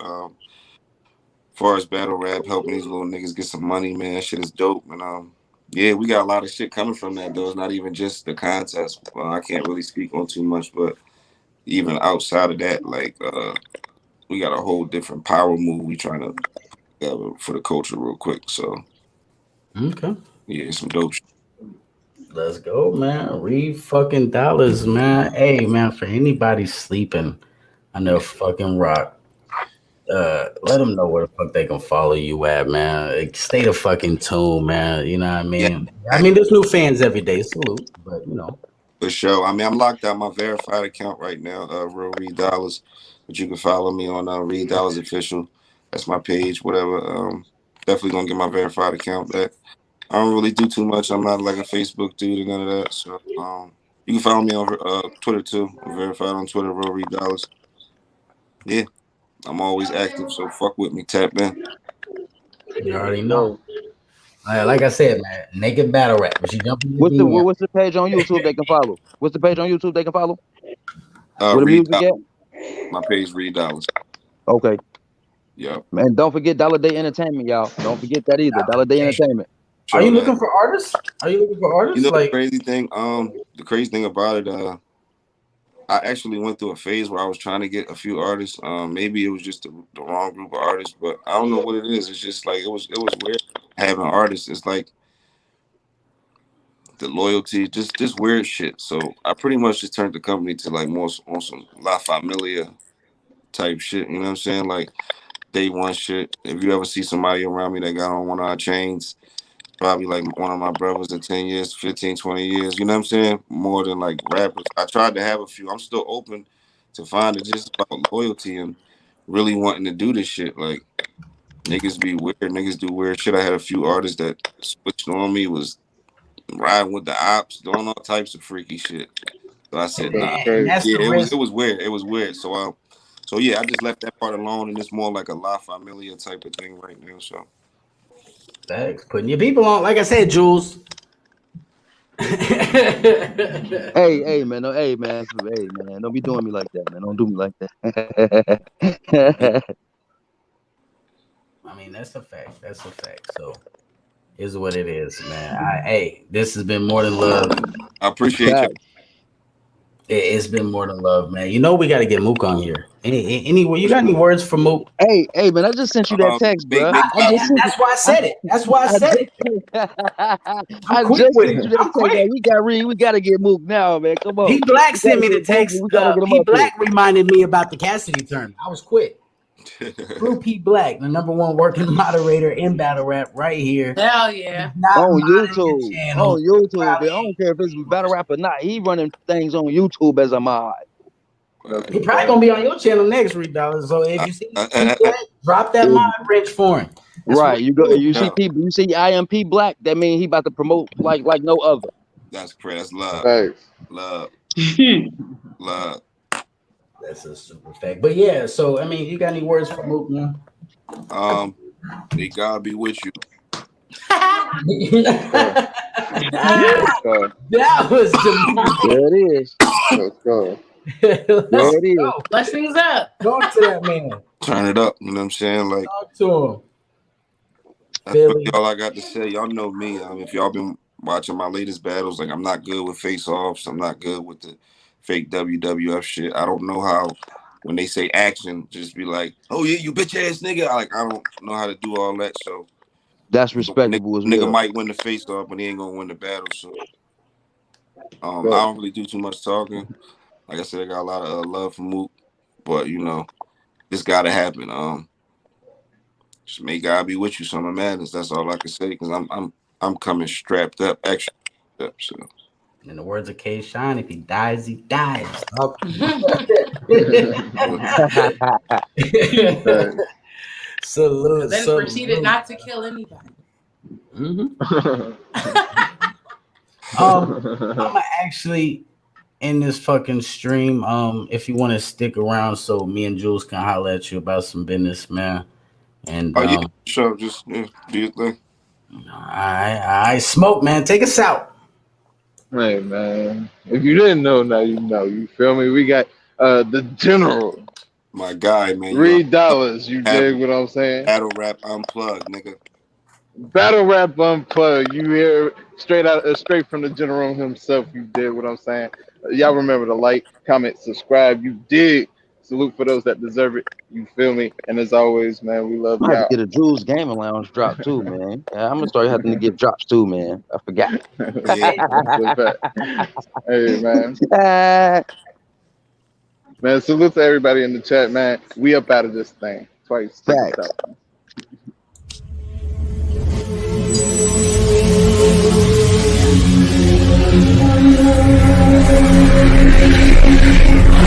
far as battle rap, helping these little niggas get some money, man, that shit is dope. And yeah, we got a lot of shit coming from that though. It's not even just the contest. Well, I can't really speak on too much, but even outside of that, like we got a whole different power move we trying to gather for the culture real quick. So okay, yeah, some dope shit. Let's go, man. Reed fucking Dollaz, man. Hey, man, for anybody sleeping, I know fucking rock. Let them know where the fuck they can follow you at, man. Like, stay the fucking tune, man. You know what I mean? Yeah. I mean, there's new fans every day. Salute, but you know. For sure. I mean, I'm locked out my verified account right now, real Reed Dollaz. But you can follow me on Reed Dollaz Official. That's my page, whatever. Definitely gonna get my verified account back. I don't really do too much. I'm not like a Facebook dude or none of that. So you can follow me on Twitter too. I'm verified on Twitter, real Reed Dollaz. Yeah, I'm always active, so fuck with me, tap in. You already know. Like I said, man, naked battle rap. But you jump in What's the page on YouTube they can follow? What's the page on YouTube they can follow? Where the music at? My page, Reed Dollaz. Okay. Yeah. Man, don't forget Dollar Day Entertainment, y'all. Don't forget that either. Dollar Day Entertainment. Are you looking for artists? Are you looking for artists? You know, like, the crazy thing about it, I actually went through a phase where I was trying to get a few artists. Maybe it was just the wrong group of artists, but I don't know what it is. It's just like it was weird having artists. It's like the loyalty, just weird shit. So I pretty much just turned the company to like more on some La Familia type shit. You know what I'm saying? Like day one shit. If you ever see somebody around me that got on one of our chains, probably like one of my brothers in 10 years, 15, 20 years. You know what I'm saying? More than like rappers. I tried to have a few. I'm still open to find it just about loyalty and really wanting to do this shit. Like niggas be weird. Niggas do weird shit. I had a few artists that switched on me, was riding with the ops, doing all types of freaky shit. So I said, nah. Yeah, it was weird. It was weird. So yeah, I just left that part alone, and it's more like a La Familia type of thing right now. So thanks. Putting your people on, like I said, Jules. hey man, don't be doing me like that, man. Don't do me like that. I mean, that's a fact. That's a fact. So is what it is, man. Hey, this has been more than love. I appreciate you. It's been more than love, man. You know we got to get Mook on here. Anyway, you got any words for Mook? Hey, man, I just sent you that text, bro. That's why I said it. That's why I said it. I just sent you that text. We got to get Mook now, man. Come on. P Black sent me the text. P Black reminded me about the Cassidy turn. I was quick. Through P Black, the #1 working moderator in battle rap, right here. Hell yeah! On YouTube, man. I don't care if it's battle rap or not. He running things on YouTube as a mod. He probably gonna be on your channel next, Reed Dollaz. So if you see P Black, drop that mod wrench for him. That's right. You see people. You see IMP Black. That means he about to promote like no other. That's correct. That's love. Thanks. Love. Love. That's a super fact. But yeah, so I mean, you got any words for Mook, man? May God be with you. That was the There it is. Let's go. There it is. Blessings up. Talk to that man. Turn it up. You know what I'm saying? Like, talk to him. That's really all I got to say. Y'all know me. I mean, if y'all been watching my latest battles, like I'm not good with face-offs. I'm not good with the fake WWF shit. I don't know how when they say action, just be like, "Oh yeah, you bitch ass nigga." I don't know how to do all that. So that's respectable as well. Nigga might win the face-off, but he ain't gonna win the battle. So I don't really do too much talking. Like I said, I got a lot of love for Mook, but you know, this gotta happen. Just may God be with you, Summer Madness. That's all I can say because I'm coming strapped up, extra up. So. In the words of K Shine, if he dies, he dies. Salute. Then proceeded not to kill anybody. I'm actually in this fucking stream. If you want to stick around, so me and Jules can holler at you about some business, man. And sure, just do your thing. I Smoke, man. Take us out. Hey man, if you didn't know, now you know. You feel me? We got the general, My guy, man. Reed Dollaz, you dig what I'm saying? Battle Rap Unplugged, nigga. Battle Rap Unplugged. You hear straight from the general himself. You dig what I'm saying? Y'all remember to like, comment, subscribe. You dig. Salute for those that deserve it. You feel me? And as always, man, we love I have y'all. to get a Juelze Gaming Lounge drop too, man. Yeah, I'm gonna start having to get drops too, man. I forgot. Hey, man. Man, salute to everybody in the chat, man. We up out of this thing. Twice. Take us out.